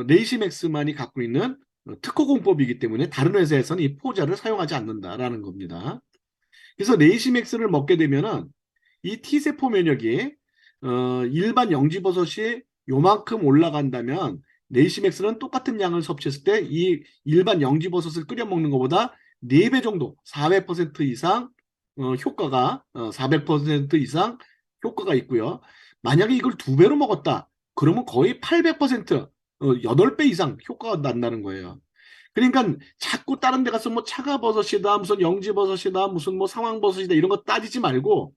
레이시맥스만이 갖고 있는 특허 공법이기 때문에 다른 회사에서는 이 포자를 사용하지 않는다라는 겁니다. 그래서 레이시맥스를 먹게 되면은 이 T세포 면역이 일반 영지버섯이 요만큼 올라간다면 네이시맥스는 똑같은 양을 섭취했을 때 이 일반 영지버섯을 끓여 먹는 것보다 4배 정도, 400% 이상 효과가 400% 이상 효과가 있고요. 만약에 이걸 2배로 먹었다. 그러면 거의 800%, 8배 이상 효과가 난다는 거예요. 그러니까 자꾸 다른 데 가서 뭐 차가버섯이다, 무슨 영지버섯이다, 무슨 뭐 상황버섯이다 이런 거 따지지 말고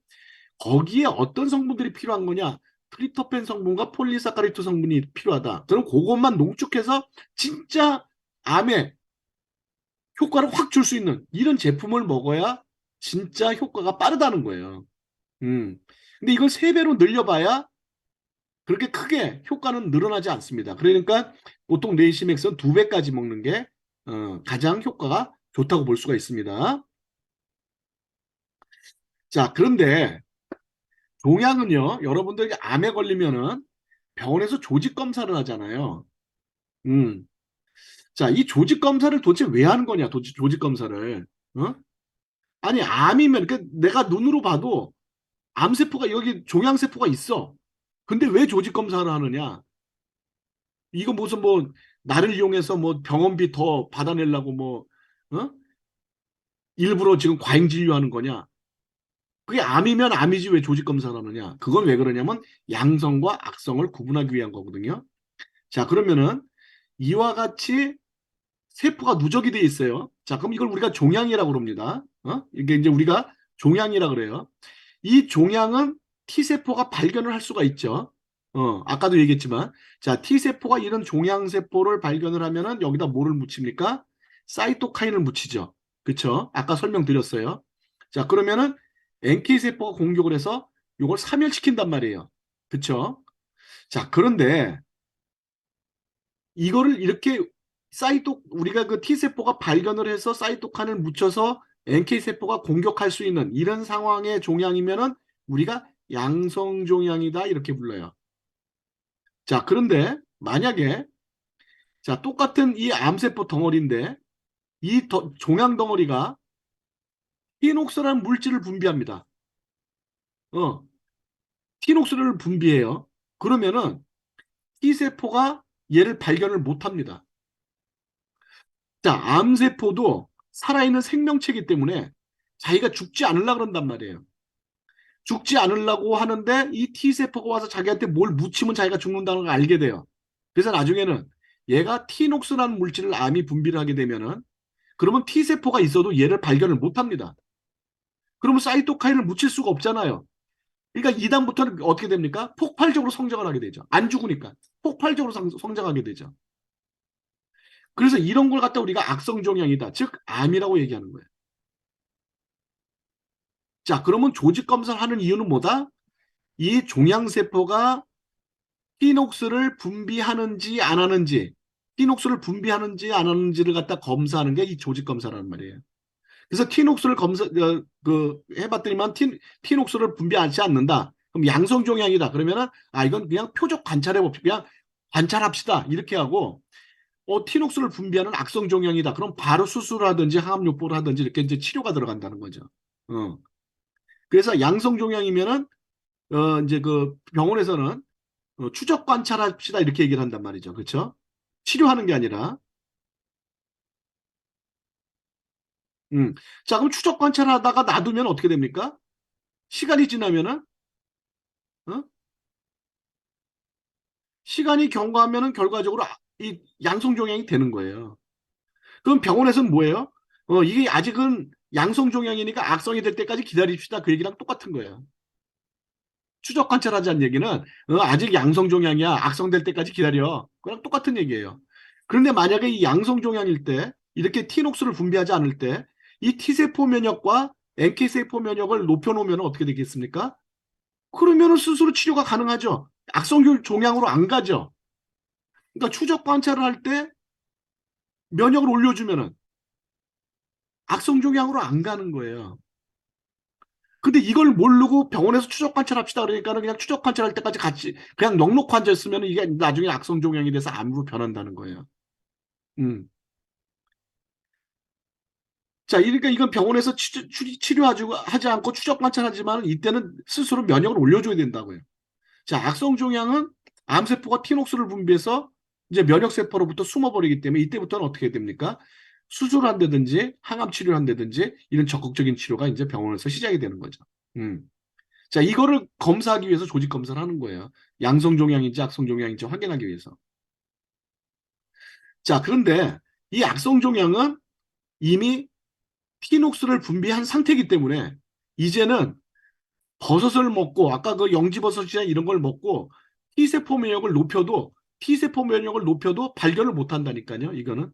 거기에 어떤 성분들이 필요한 거냐? 트리토펜 성분과 폴리사카리토 성분이 필요하다. 그럼 그것만 농축해서 진짜 암에 효과를 확 줄 수 있는 이런 제품을 먹어야 진짜 효과가 빠르다는 거예요. 음. 근데 이걸 3배로 늘려봐야 그렇게 크게 효과는 늘어나지 않습니다. 그러니까 보통 레이시맥스는 2배까지 먹는 게 가장 효과가 좋다고 볼 수가 있습니다. 자, 그런데 종양은요, 여러분들이 암에 걸리면은 병원에서 조직 검사를 하잖아요. 음. 자, 이 조직 검사를 도대체 왜 하는 거냐, 조직 검사를. 어? 아니, 암이면, 내가 눈으로 봐도 암세포가, 여기 종양세포가 있어. 근데 왜 조직 검사를 하느냐? 이거 무슨 뭐, 나를 이용해서 뭐 병원비 더 받아내려고 뭐, 어? 일부러 지금 과잉 진료하는 거냐? 그게 암이면 암이지 왜 조직 검사를 하느냐? 그건 왜 그러냐면 양성과 악성을 구분하기 위한 거거든요. 자, 그러면은 이와 같이 세포가 누적이 돼 있어요. 자, 그럼 이걸 우리가 종양이라고 그럽니다. 이게 이제 우리가 종양이라 그래요. 이 종양은 T세포가 발견을 할 수가 있죠. 아까도 얘기했지만, 자, T세포가 이런 종양세포를 발견을 하면은 여기다 뭐를 묻힙니까? 사이토카인을 묻히죠. 그쵸? 아까 설명드렸어요. 자, 그러면은 NK세포가 공격을 해서 이걸 사멸시킨단 말이에요. 그쵸? 자, 그런데 이거를 이렇게 우리가 그 T세포가 발견을 해서 사이토칸을 묻혀서 NK세포가 공격할 수 있는 이런 상황의 종양이면은 우리가 양성종양이다 이렇게 불러요. 자, 그런데 만약에 자, 똑같은 이 암세포 덩어리인데 이 종양 덩어리가 티녹스라는 물질을 분비합니다. 티녹스를 분비해요. 그러면은 T세포가 얘를 발견을 못합니다. 자, 암세포도 살아있는 생명체이기 때문에 자기가 죽지 않으려고 그런단 말이에요. 죽지 않으려고 하는데 이 T세포가 와서 자기한테 뭘 묻히면 자기가 죽는다는 걸 알게 돼요. 그래서 나중에는 얘가 티녹스라는 물질을 암이 분비를 하게 되면은 그러면 T세포가 있어도 얘를 발견을 못합니다. 그러면 사이토카인을 묻힐 수가 없잖아요. 그러니까 이다음부터는 어떻게 됩니까? 폭발적으로 성장을 하게 되죠. 안 죽으니까. 폭발적으로 성장하게 되죠. 그래서 이런 걸 갖다 우리가 악성종양이다. 즉 암이라고 얘기하는 거예요. 자, 그러면 조직 검사를 하는 이유는 뭐다? 이 종양세포가 피녹스를 분비하는지 안 하는지, 피녹스를 분비하는지 안 하는지를 갖다 검사하는 게 이 조직 검사라는 말이에요. 그래서 티녹스를 해봤더니만 티녹스를 분비하지 않는다. 그럼 양성종양이다. 그러면은 이건 그냥 표적 관찰해 봅시다. 그냥 관찰합시다. 이렇게 하고 티녹스를 분비하는 악성종양이다. 그럼 바로 수술하든지 항암요법을 하든지 이렇게 이제 치료가 들어간다는 거죠. 그래서 양성종양이면은 이제 그 병원에서는 추적 관찰합시다 이렇게 얘기를 한단 말이죠. 그렇죠? 치료하는 게 아니라. 자, 그럼 추적 관찰하다가 놔두면 어떻게 됩니까? 시간이 지나면은 어? 시간이 경과하면은 결과적으로 이 양성종양이 되는 거예요. 그럼 병원에서는 뭐예요? 이게 아직은 양성종양이니까 악성이 될 때까지 기다립시다. 그 얘기랑 똑같은 거예요. 추적 관찰하자는 얘기는 아직 양성종양이야. 악성될 때까지 기다려. 그랑 똑같은 얘기예요. 그런데 만약에 이 양성종양일 때 이렇게 T녹스를 분비하지 않을 때 이 T세포 면역과 NK세포 면역을 높여놓으면 어떻게 되겠습니까? 그러면 스스로 치료가 가능하죠. 악성종양으로 안 가죠. 그러니까 추적 관찰을 할 때 면역을 올려주면은 악성종양으로 안 가는 거예요. 근데 이걸 모르고 병원에서 추적 관찰합시다 그러니까는 그냥 추적 관찰할 때까지 같이 그냥 넉넉히 앉아있으면 이게 나중에 악성종양이 돼서 암으로 변한다는 거예요. 자, 그러니까 이건 병원에서 치료하지 않고 추적 관찰하지만 이때는 스스로 면역을 올려줘야 된다고요. 자, 악성 종양은 암세포가 티녹스를 분비해서 이제 면역세포로부터 숨어버리기 때문에 이때부터는 어떻게 됩니까? 수술을 한다든지 항암 치료를 한다든지 이런 적극적인 치료가 이제 병원에서 시작이 되는 거죠. 자, 이거를 검사하기 위해서 조직 검사를 하는 거예요. 양성 종양인지 악성 종양인지 확인하기 위해서. 자, 그런데 이 악성 종양은 이미 티녹스를 분비한 상태이기 때문에 이제는 버섯을 먹고 아까 그 영지버섯이나 이런 걸 먹고 T세포 면역을 높여도 발견을 못 한다니까요. 이거는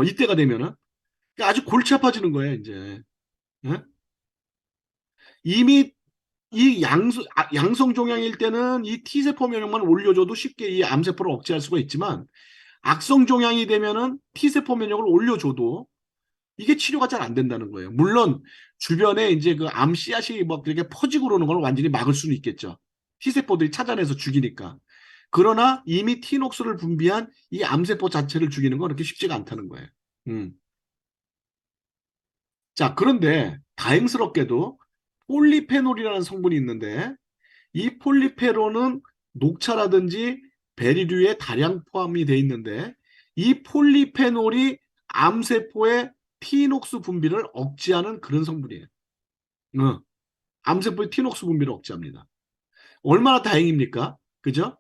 이때가 되면은 그러니까 아주 골치 아파지는 거예요. 이제 예? 이미 이 양성 종양일 때는 이 T세포 면역만 올려줘도 쉽게 이 암세포를 억제할 수가 있지만 악성 종양이 되면은 T세포 면역을 올려줘도 이게 치료가 잘 안 된다는 거예요. 물론 주변에 이제 그 암 씨앗이 뭐 그렇게 퍼지고 그러는 걸 완전히 막을 수는 있겠죠. T세포들이 찾아내서 죽이니까. 그러나 이미 티녹스를 분비한 이 암세포 자체를 죽이는 건 그렇게 쉽지가 않다는 거예요. 음. 자, 그런데 다행스럽게도 폴리페놀이라는 성분이 있는데 이 폴리페놀은 녹차라든지 베리류에 다량 포함이 돼 있는데 이 폴리페놀이 암세포의 티녹스 분비를 억제하는 그런 성분이에요. 암세포의 티녹스 분비를 억제합니다. 얼마나 다행입니까? 그죠?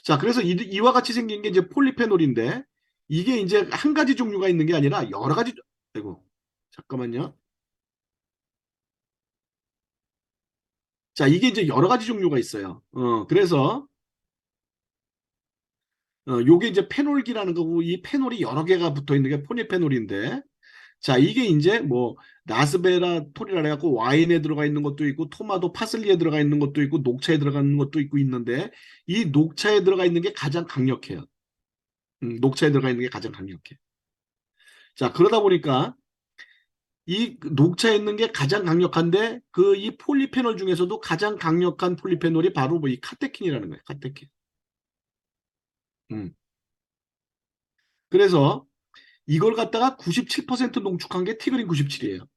자, 그래서 이와 같이 생긴 게 이제 폴리페놀인데 이게 이제 한 가지 종류가 있는 게 아니라 여러 가지, 아이고, 잠깐만요. 자, 이게 이제 여러 가지 종류가 있어요. 그래서 요게 이제 페놀기라는 거고 이 페놀이 여러 개가 붙어 있는 게 폴리페놀인데 자, 이게 이제 뭐 라스베라톨이라 해갖고 와인에 들어가 있는 것도 있고 토마토 파슬리에 들어가 있는 것도 있고 녹차에 들어가 있는 것도 있고 있는데 이 녹차에 들어가 있는 게 가장 강력해요. 녹차에 들어가 있는 게 가장 강력해. 자, 그러다 보니까 이 녹차에 있는 게 가장 강력한데 그 이 폴리페놀 중에서도 가장 강력한 폴리페놀이 바로 뭐 이 카테킨이라는 거예요. 카테킨. 음. 그래서 이걸 갖다가 97% 농축한 게 티그린 97이에요.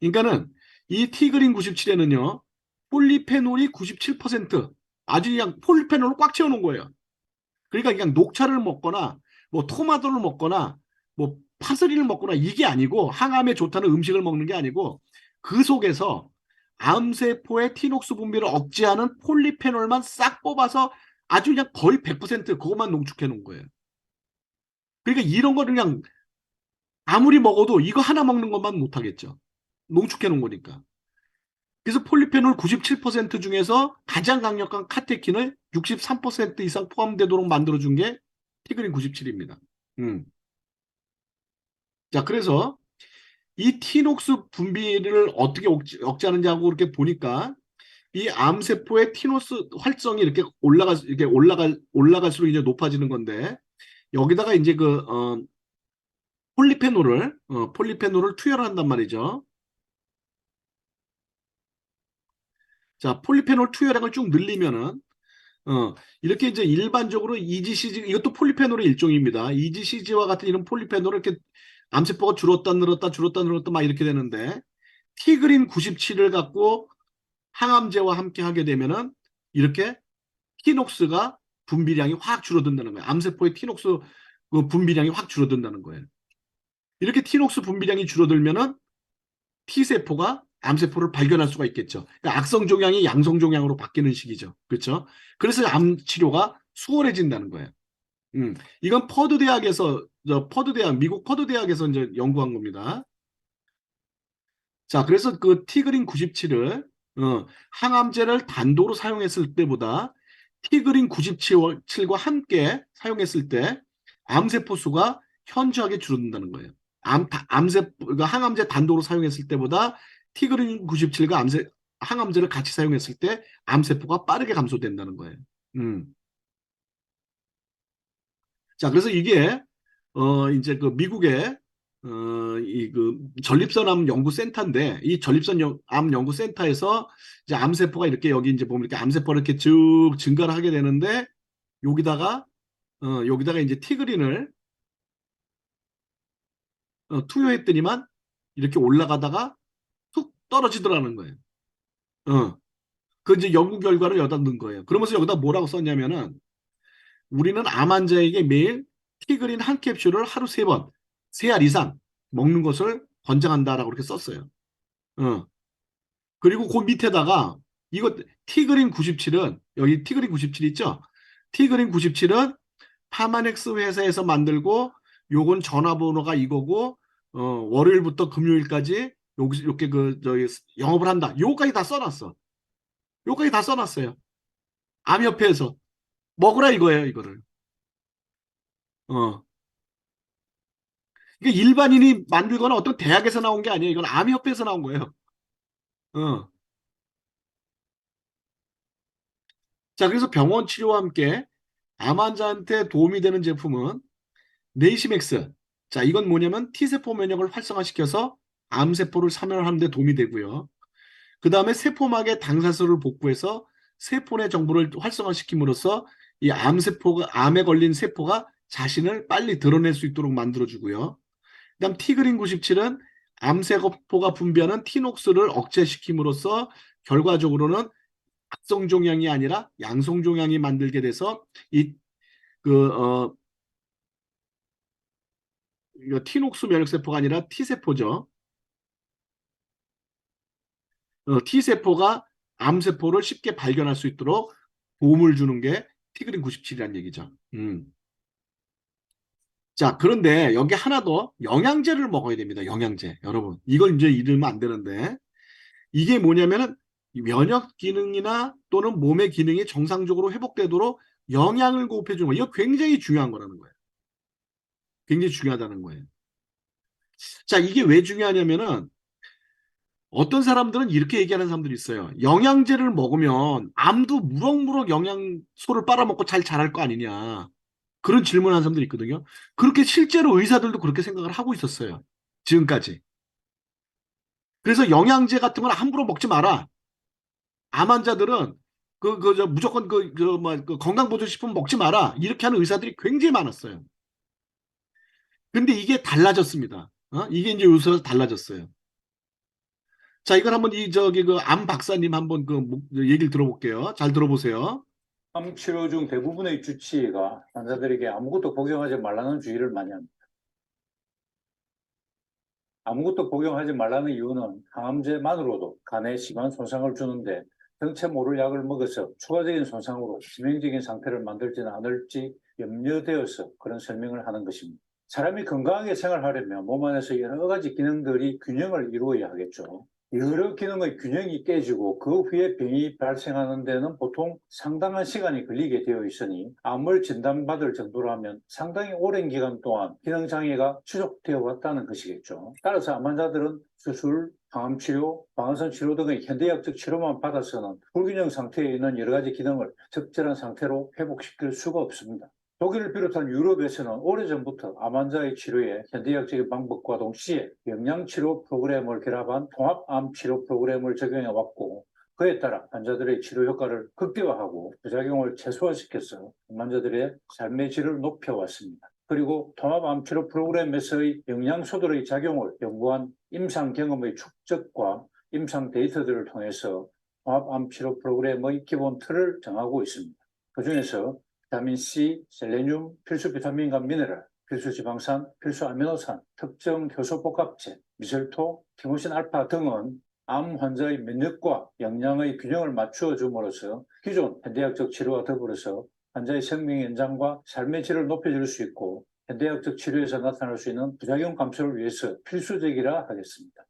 그러니까는 이 티그린 97에는요. 폴리페놀이 97% 아주 그냥 폴리페놀을 꽉 채워놓은 거예요. 그러니까 그냥 녹차를 먹거나 뭐 토마토를 먹거나 뭐 파슬리를 먹거나 이게 아니고 항암에 좋다는 음식을 먹는 게 아니고 그 속에서 암세포의 티녹스 분비를 억제하는 폴리페놀만 싹 뽑아서 아주 그냥 거의 100% 그것만 농축해 놓은 거예요. 그러니까 이런 거를 그냥 아무리 먹어도 이거 하나 먹는 것만 못하겠죠. 농축해 놓은 거니까. 그래서 폴리페놀 97% 중에서 가장 강력한 카테킨을 63% 이상 포함되도록 만들어준 게 티그린 97입니다. 자, 그래서 이 티녹스 분비를 어떻게 억제하는지 하고 이렇게 보니까 이 암세포의 티녹스 활성이 올라갈수록 이제 높아지는 건데 여기다가 이제 폴리페놀을 투여를 한단 말이죠. 자, 폴리페놀 투여량을 쭉 늘리면은 이렇게 이제 일반적으로 EGCG 이것도 폴리페놀의 일종입니다. EGCG와 같은 이런 폴리페놀을 이렇게 암세포가 줄었다 늘었다 막 이렇게 되는데 티그린 97을 갖고 항암제와 함께 하게 되면은 이렇게 티녹스가 분비량이 확 줄어든다는 거예요. 암세포의 티녹스 그 분비량이 확 줄어든다는 거예요. 이렇게 티녹스 분비량이 줄어들면은 T세포가 암세포를 발견할 수가 있겠죠. 그러니까 악성 종양이 양성 종양으로 바뀌는 시기죠. 그렇죠? 그래서 암 치료가 수월해진다는 거예요. 이건 미국 퍼드 대학에서 이제 연구한 겁니다. 자, 그래서 그 티그린 97을 항암제를 단독으로 사용했을 때보다 티그린 97과 함께 사용했을 때 암세포 수가 현저하게 줄어든다는 거예요. 항암제 단독으로 사용했을 때보다 티그린 97과 항암제를 같이 사용했을 때 암세포가 빠르게 감소된다는 거예요. 자, 그래서 이게 이제 그 미국의 이 그 전립선암 연구센터인데 이 전립선암 연구센터에서 이제 암세포가 이렇게 여기 이제 보면 이렇게 암세포를 이렇게 쭉 증가를 하게 되는데 여기다가 이제 티그린을 투여했더니만 이렇게 올라가다가 툭 떨어지더라는 거예요. 그 이제 연구 결과를 여기다 넣은 거예요. 그러면서 여기다 뭐라고 썼냐면은 우리는 암 환자에게 매일 티그린 한 캡슐을 하루 3번, 3알 이상 먹는 것을 권장한다라고 그렇게 썼어요. 어. 그리고 그 밑에다가 이거 티그린 97은 여기 티그린 97 있죠? 티그린 97은 파마넥스 회사에서 만들고 요건 전화번호가 이거고 월요일부터 금요일까지 요렇게 그 저기 영업을 한다. 요거까지 다 써놨어. 요거까지 다 써놨어요. 암협회에서 먹으라 이거예요, 이거를. 어. 이게 일반인이 만들거나 어떤 대학에서 나온 게 아니에요. 이건 암협회에서 나온 거예요. 어. 자, 그래서 병원 치료와 함께 암 환자한테 도움이 되는 제품은 네이시맥스. 자, 이건 뭐냐면 T세포 면역을 활성화시켜서 암세포를 사멸하는 데 도움이 되고요. 그 다음에 세포막의 당사술을 복구해서 세포 내 정보를 활성화시킴으로써 이 암세포가, 암에 걸린 세포가 자신을 빨리 드러낼 수 있도록 만들어주고요. 그 다음 티그린 97은 암세포가 분비하는 티녹스를 억제시킴으로써 결과적으로는 악성종양이 아니라 양성종양이 만들게 돼서 그 이거 티녹스 면역세포가 아니라 T세포죠. T세포가 암세포를 쉽게 발견할 수 있도록 도움을 주는 게 티그린 97이라는 얘기죠. 자, 그런데 여기 하나 더 영양제를 먹어야 됩니다. 영양제. 여러분, 이걸 이제 잃으면 안 되는데 이게 뭐냐면은 면역 기능이나 또는 몸의 기능이 정상적으로 회복되도록 영양을 공급해 주는 거예요. 이거 굉장히 중요한 거라는 거예요. 굉장히 중요하다는 거예요. 자, 이게 왜 중요하냐면은 어떤 사람들은 이렇게 얘기하는 사람들이 있어요. 영양제를 먹으면 암도 무럭무럭 영양소를 빨아먹고 잘 자랄 거 아니냐. 그런 질문을 하는 사람들이 있거든요. 그렇게 실제로 의사들도 그렇게 생각을 하고 있었어요. 지금까지. 그래서 영양제 같은 건 함부로 먹지 마라. 암 환자들은 무조건 그 건강보조식품 먹지 마라. 이렇게 하는 의사들이 굉장히 많았어요. 근데 이게 달라졌습니다. 이게 이제 요새 달라졌어요. 자, 이걸 한번 그 암 박사님 한번 얘기를 들어볼게요. 잘 들어보세요. 암 치료 중 대부분의 주치의가 환자들에게 아무것도 복용하지 말라는 주의를 많이 합니다. 아무것도 복용하지 말라는 이유는 항암제만으로도 간에 심한 손상을 주는데 정체 모를 약을 먹어서 추가적인 손상으로 치명적인 상태를 만들지는 않을지 염려되어서 그런 설명을 하는 것입니다. 사람이 건강하게 생활하려면 몸 안에서 여러 가지 기능들이 균형을 이루어야 하겠죠. 여러 기능의 균형이 깨지고 그 후에 병이 발생하는 데는 보통 상당한 시간이 걸리게 되어 있으니 암을 진단받을 정도라면 상당히 오랜 기간 동안 기능장애가 지속되어 왔다는 것이겠죠. 따라서 암 환자들은 수술, 항암치료, 방사선 치료 등의 현대의학적 치료만 받아서는 불균형 상태에 있는 여러 가지 기능을 적절한 상태로 회복시킬 수가 없습니다. 독일을 비롯한 유럽에서는 오래전부터 암 환자의 치료에 현대의학적인 방법과 동시에 영양치료 프로그램을 결합한 통합암 치료 프로그램을 적용해 왔고 그에 따라 환자들의 치료 효과를 극대화하고 부작용을 최소화시켜서 환자들의 삶의 질을 높여왔습니다. 그리고 통합암 치료 프로그램에서의 영양소들의 작용을 연구한 임상 경험의 축적과 임상 데이터들을 통해서 통합암 치료 프로그램의 기본 틀을 정하고 있습니다. 그중에서 비타민C, 셀레늄, 필수 비타민과 미네랄, 필수 지방산, 필수 아미노산, 특정 효소 복합체, 미설토, 티모신 알파 등은 암 환자의 면역과 영양의 균형을 맞추어 줌으로써 기존 현대의학적 치료와 더불어서 환자의 생명 연장과 삶의 질을 높여줄 수 있고 현대의학적 치료에서 나타날 수 있는 부작용 감소를 위해서 필수적이라 하겠습니다.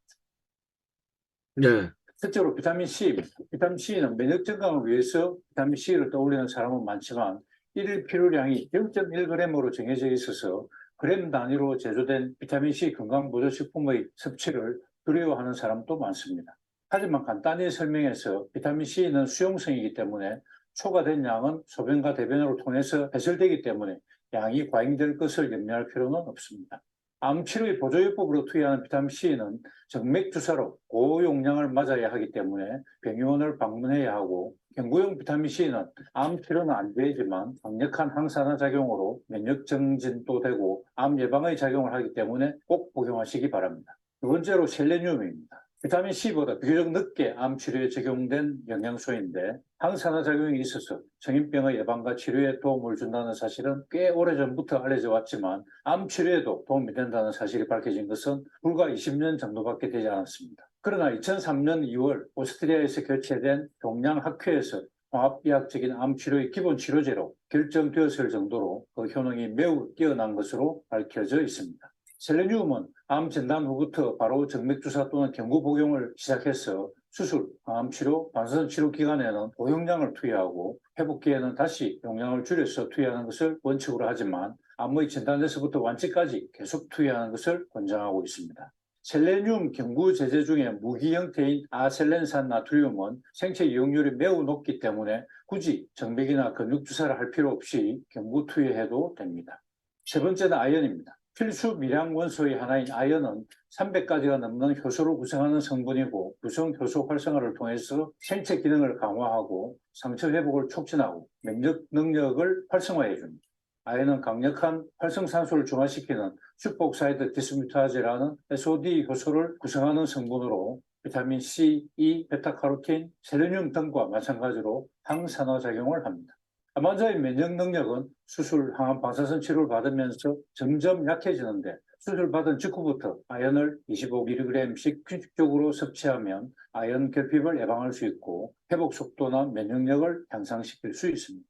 네. 실제로 비타민C, 비타민C는 면역 증강을 위해서 비타민C를 떠올리는 사람은 많지만 일일 필요량이 0.1g으로 정해져 있어서 그램 단위로 제조된 비타민C 건강보조식품의 섭취를 두려워하는 사람도 많습니다. 하지만 간단히 설명해서 비타민C는 수용성이기 때문에 초과된 양은 소변과 대변으로 통해서 배설되기 때문에 양이 과잉될 것을 염려할 필요는 없습니다. 암치료의 보조요법으로 투여하는 비타민C는 정맥주사로 고용량을 맞아야 하기 때문에 병의원을 방문해야 하고 경구용 비타민C는 암치료는 안 되지만 강력한 항산화 작용으로 면역 정진도 되고 암 예방의 작용을 하기 때문에 꼭 복용하시기 바랍니다. 두 번째로 셀레늄입니다. 비타민 C보다 비교적 늦게 암 치료에 적용된 영양소인데 항산화작용이 있어서 성인병의 예방과 치료에 도움을 준다는 사실은 꽤 오래전부터 알려져 왔지만 암 치료에도 도움이 된다는 사실이 밝혀진 것은 불과 20년 정도밖에 되지 않았습니다. 그러나 2003년 2월 오스트리아에서 개최된 동양학회에서 종합의학적인 암 치료의 기본 치료제로 결정되었을 정도로 그 효능이 매우 뛰어난 것으로 밝혀져 있습니다. 셀레늄은 암 진단 후부터 바로 정맥주사 또는 경구 복용을 시작해서 수술, 암 치료, 방사선 치료 기간에는 고용량을 투여하고 회복기에는 다시 용량을 줄여서 투여하는 것을 원칙으로 하지만 암의 진단에서부터 완치까지 계속 투여하는 것을 권장하고 있습니다. 셀레늄 경구 제제 중에 무기 형태인 아셀렌산 나트륨은 생체 이용률이 매우 높기 때문에 굳이 정맥이나 근육 주사를 할 필요 없이 경구 투여해도 됩니다. 세 번째는 아연입니다. 필수 미량 원소의 하나인 아연은 300가지가 넘는 효소를 구성하는 성분이고 구성 효소 활성화를 통해서 생체 기능을 강화하고 상처 회복을 촉진하고 면역 능력을 활성화해 줍니다. 아연은 강력한 활성산소를 중화시키는 슈퍼옥사이드 디스뮤타아제라는 SOD 효소를 구성하는 성분으로 비타민 C, E, 베타카로틴, 셀레늄 등과 마찬가지로 항산화작용을 합니다. 암 환자의 면역 능력은 수술, 항암 방사선 치료를 받으면서 점점 약해지는데 수술받은 직후부터 아연을 25mg씩 규칙적으로 섭취하면 아연 결핍을 예방할 수 있고 회복 속도나 면역력을 향상시킬 수 있습니다.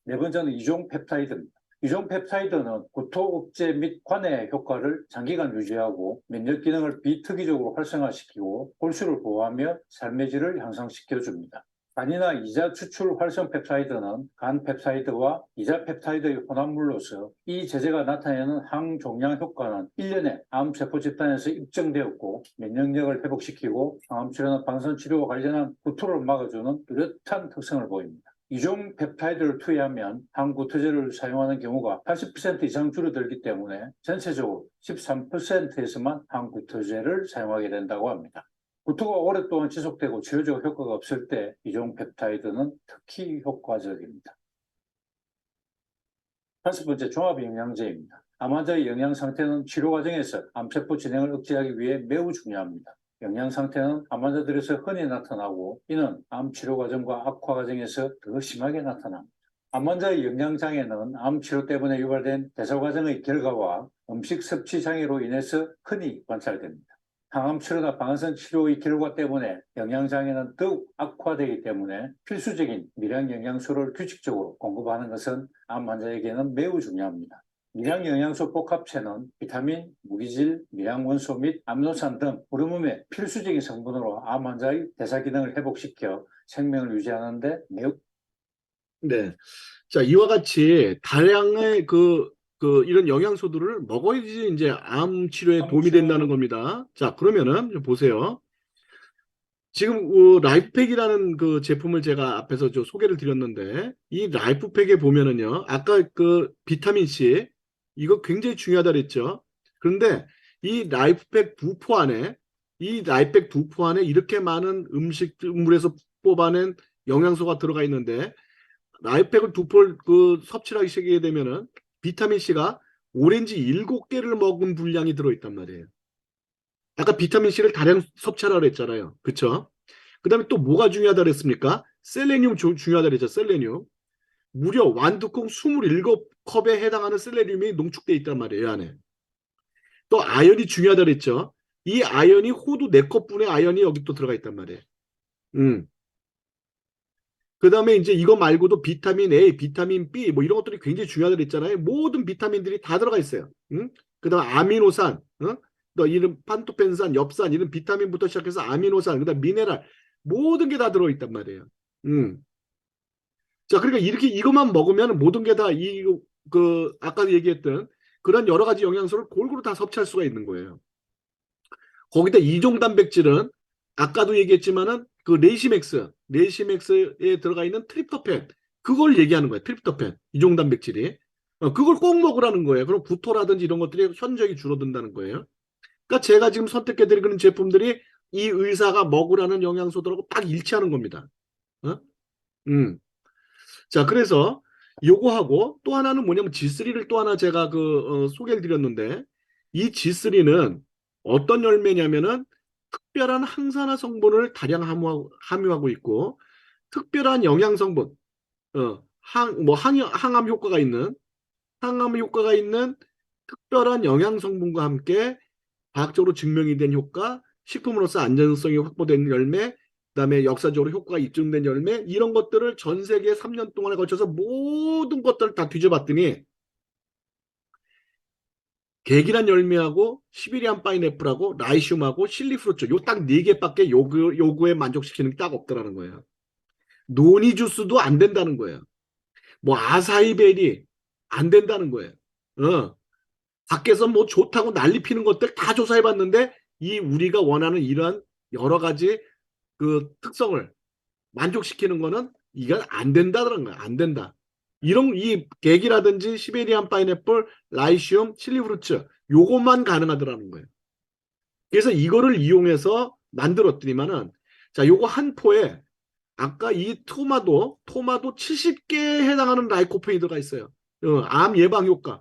네 번째는 이종 펩타이드입니다. 이종 펩타이드는 구토 억제 및 관해 효과를 장기간 유지하고 면역 기능을 비특이적으로 활성화시키고 골수를 보호하며 삶의 질을 향상시켜줍니다. 간이나 이자 추출 활성 펩타이드는 간 펩타이드와 이자 펩타이드의 혼합물로서 이 제제가 나타내는 항종양 효과는 1년에 암세포 집단에서 입증되었고 면역력을 회복시키고 항암치료나 방사선 치료와 관련한 구토를 막아주는 뚜렷한 특성을 보입니다. 이종 펩타이드를 투여하면 항구토제를 사용하는 경우가 80% 이상 줄어들기 때문에 전체적으로 13%에서만 항구토제를 사용하게 된다고 합니다. 구토가 오랫동안 지속되고 치료적 효과가 없을 때 이종 펩타이드는 특히 효과적입니다. 다섯 번째, 종합영양제입니다. 암 환자의 영양 상태는 치료 과정에서 암세포 진행을 억제하기 위해 매우 중요합니다. 영양 상태는 암 환자들에서 흔히 나타나고 이는 암 치료 과정과 악화 과정에서 더 심하게 나타납니다. 암 환자의 영양 장애는 암 치료 때문에 유발된 대사 과정의 결과와 음식 섭취 장애로 인해서 흔히 관찰됩니다. 항암 치료나 방사선 치료의 결과 때문에 영양 장애는 더욱 악화되기 때문에 필수적인 미량 영양소를 규칙적으로 공급하는 것은 암 환자에게는 매우 중요합니다. 미량 영양소 복합체는 비타민, 무기질, 미량 원소 및 아미노산 등 호르몬의 필수적인 성분으로 암 환자의 대사 기능을 회복시켜 생명을 유지하는 데 매우 네. 자, 이와 같이 다량의 이런 영양소들을 먹어야지 이제 암 치료에 도움이 된다는 겁니다. 자, 그러면은 좀 보세요. 지금 라이프팩이라는 그 제품을 제가 앞에서 소개를 드렸는데 이 라이프팩에 보면은요, 아까 그 비타민 C 이거 굉장히 중요하다 그랬죠. 그런데 이 라이프팩 부포 안에 이렇게 많은 음식물에서 뽑아낸 영양소가 들어가 있는데 라이프팩을 두 폴 섭취를 하게 되면은 비타민 C가 오렌지 7개를 먹은 분량이 들어있단 말이에요. 아까 비타민 C를 다량 섭취하라고 그랬잖아요. 그쵸? 그 다음에 또 뭐가 중요하다 그랬습니까? 셀레늄 중요하다 그랬죠. 셀레늄. 무려 완두콩 27컵에 해당하는 셀레늄이 농축되어 있단 말이에요. 이 안에. 또 아연이 중요하다 그랬죠. 이 아연이 호두 4컵분의 아연이 여기 또 들어가 있단 말이에요. 그 다음에 이제 이거 말고도 비타민 A, 비타민 B 뭐 이런 것들이 굉장히 중요하다 그랬잖아요. 모든 비타민들이 다 들어가 있어요. 그 다음에 아미노산, 또 이런 판토펜산, 엽산 이런 비타민부터 시작해서 아미노산, 그 다음 미네랄 모든 게 다 들어있단 말이에요. 자, 그러니까 이렇게 이것만 먹으면 모든 게 다 아까 얘기했던 그런 여러 가지 영양소를 골고루 다 섭취할 수가 있는 거예요. 거기다 이종 단백질은 아까도 얘기했지만은 그 레시맥스에 들어가 있는 트립토팬 그걸 얘기하는 거예요. 트립토팬 이종 단백질이 그걸 꼭 먹으라는 거예요. 그럼 구토라든지 이런 것들이 현저하게 줄어든다는 거예요. 그러니까 제가 지금 선택해드리는 제품들이 이 의사가 먹으라는 영양소들하고 딱 일치하는 겁니다. 자, 그래서 요거하고 또 하나는 뭐냐면 G3를 또 하나 제가 소개를 드렸는데 이 G3는 어떤 열매냐면은 특별한 항산화 성분을 다량 함유하고 있고, 특별한 영양 성분, 항암 효과가 있는 특별한 영양 성분과 함께 과학적으로 증명이 된 효과, 식품으로서 안전성이 확보된 열매, 그다음에 역사적으로 효과가 입증된 열매, 이런 것들을 전 세계 3년 동안에 걸쳐서 모든 것들을 다 뒤져봤더니 계기란 열매하고 시베리안 파인애플하고 라이슘하고 실리프루츠 요 딱 네 개밖에 요구에 만족시키는 게 딱 없더라는 거예요. 노니 주스도 안 된다는 거예요. 뭐 아사이베리 안 된다는 거예요. 밖에서 뭐 좋다고 난리 피는 것들 다 조사해봤는데 이 우리가 원하는 이러한 여러 가지 그 특성을 만족시키는 거는 이건 안 된다는 거야. 안 된다. 이런 이 계기라든지 시베리안 파인애플, 라이시움, 칠리브루츠 요것만 가능하더라는 거예요. 그래서 이거를 이용해서 만들었더니만은 자 요거 한 포에 아까 이 토마토 70개에 해당하는 라이코펜이 들어가 있어요. 암 예방 효과,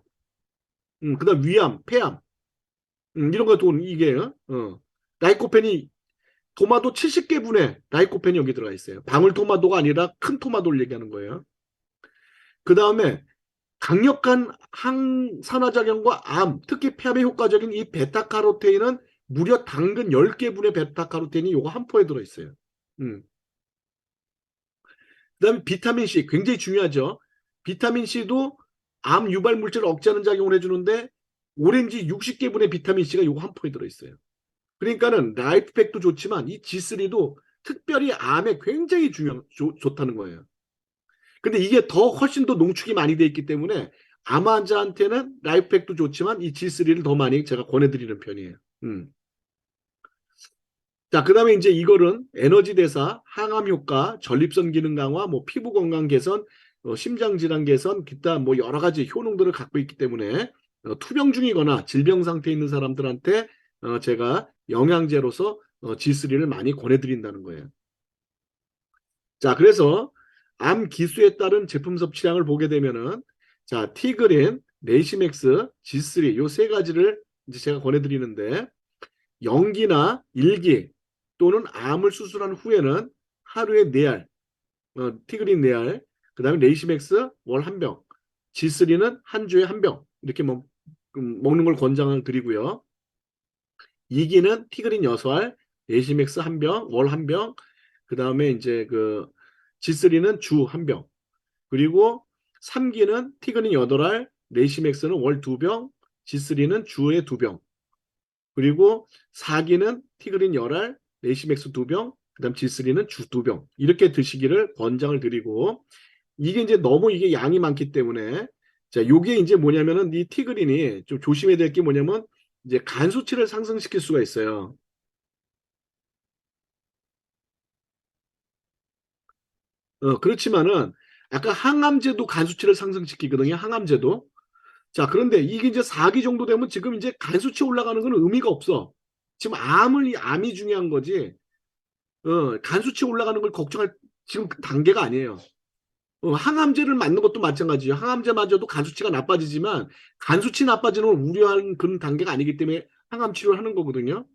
그다음 위암, 폐암, 이런 거 돈 이게 라이코펜이 토마토 70개분의 라이코펜이 여기 들어가 있어요. 방울토마토가 아니라 큰 토마토를 얘기하는 거예요. 그 다음에 강력한 항산화작용과 암, 특히 폐암에 효과적인 이 베타카로테인은 무려 당근 10개분의 베타카로테인이 요거 한 포에 들어있어요. 그 다음에 비타민C 굉장히 중요하죠. 비타민C도 암 유발 물질을 억제하는 작용을 해주는데 오렌지 60개분의 비타민C가 요거 한 포에 들어있어요. 그러니까는 라이프팩도 좋지만 이 G3도 특별히 암에 굉장히 좋다는 거예요. 근데 이게 더 훨씬 더 농축이 많이 돼 있기 때문에 암 환자한테는 라이프팩도 좋지만 이 G3를 더 많이 제가 권해드리는 편이에요. 자, 그 다음에 이제 이거는 에너지 대사, 항암 효과, 전립선 기능 강화, 뭐 피부 건강 개선, 심장 질환 개선, 기타 뭐 여러 가지 효능들을 갖고 있기 때문에 투병 중이거나 질병 상태에 있는 사람들한테 제가 영양제로서 G3를 많이 권해드린다는 거예요. 자, 그래서 암 기수에 따른 제품 섭취량을 보게 되면은 자, 티그린, 네이시맥스, G3 요 세 가지를 이제 제가 권해드리는데 연기나 일기 또는 암을 수술한 후에는 하루에 4알, 티그린 4알, 그 다음에 레이시맥스 월 1병, G3는 한 주에 1병 이렇게 먹는 걸 권장을 드리고요. 2기는 티그린 6알, 레이시맥스 1병, 월 1병, 그 다음에 이제 그 G3는 주 1병, 그리고 3기는 티그린 8알, 레이시맥스는 월 2병, G3는 주에 2병, 그리고 4기는 티그린 10알, 레이시맥스 2병, 그 다음 G3는 주 2병 이렇게 드시기를 권장을 드리고 이게 이제 너무 이게 양이 많기 때문에 자 요게 이제 뭐냐면은 이 티그린이 좀 조심해야 될 게 뭐냐면 이제 간 수치를 상승시킬 수가 있어요. 그렇지만은 아까 항암제도 간 수치를 상승시키거든요. 항암제도. 자, 그런데 이게 이제 4기 정도 되면 지금 이제 간 수치 올라가는 건 의미가 없어. 지금 암이 중요한 거지. 간 수치 올라가는 걸 걱정할 지금 그 단계가 아니에요. 항암제를 맞는 것도 마찬가지예요. 항암제 맞아도 간 수치가 나빠지지만 간 수치 나빠지는 걸 우려하는 그런 단계가 아니기 때문에 항암 치료를 하는 거거든요.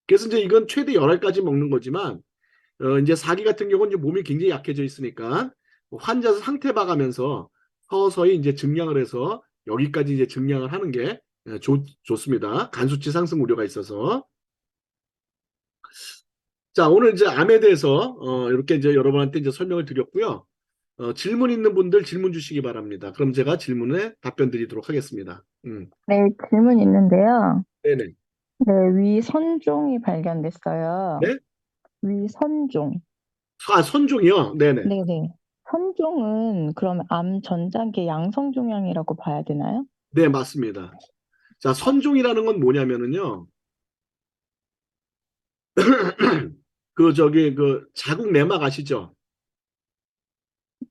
그래서 이제 이건 최대 열알까지 먹는 거지만 이제 4기 같은 경우는 이제 몸이 굉장히 약해져 있으니까 환자 상태 봐가면서 서서히 이제 증량을 해서 여기까지 이제 증량을 하는 게 좋습니다. 간 수치 상승 우려가 있어서. 자, 오늘 이제 암에 대해서 이렇게 이제 여러분한테 이제 설명을 드렸고요. 질문 있는 분들 질문 주시기 바랍니다. 그럼 제가 질문에 답변 드리도록 하겠습니다. 네, 질문 있는데요. 네네. 네, 위선종이 발견됐어요. 네? 위선종. 아, 선종이요? 네네. 네네. 선종은 그러면 암 전장기 양성종양이라고 봐야 되나요? 네, 맞습니다. 자, 선종이라는 건 뭐냐면은요. 그 자궁 내막 아시죠?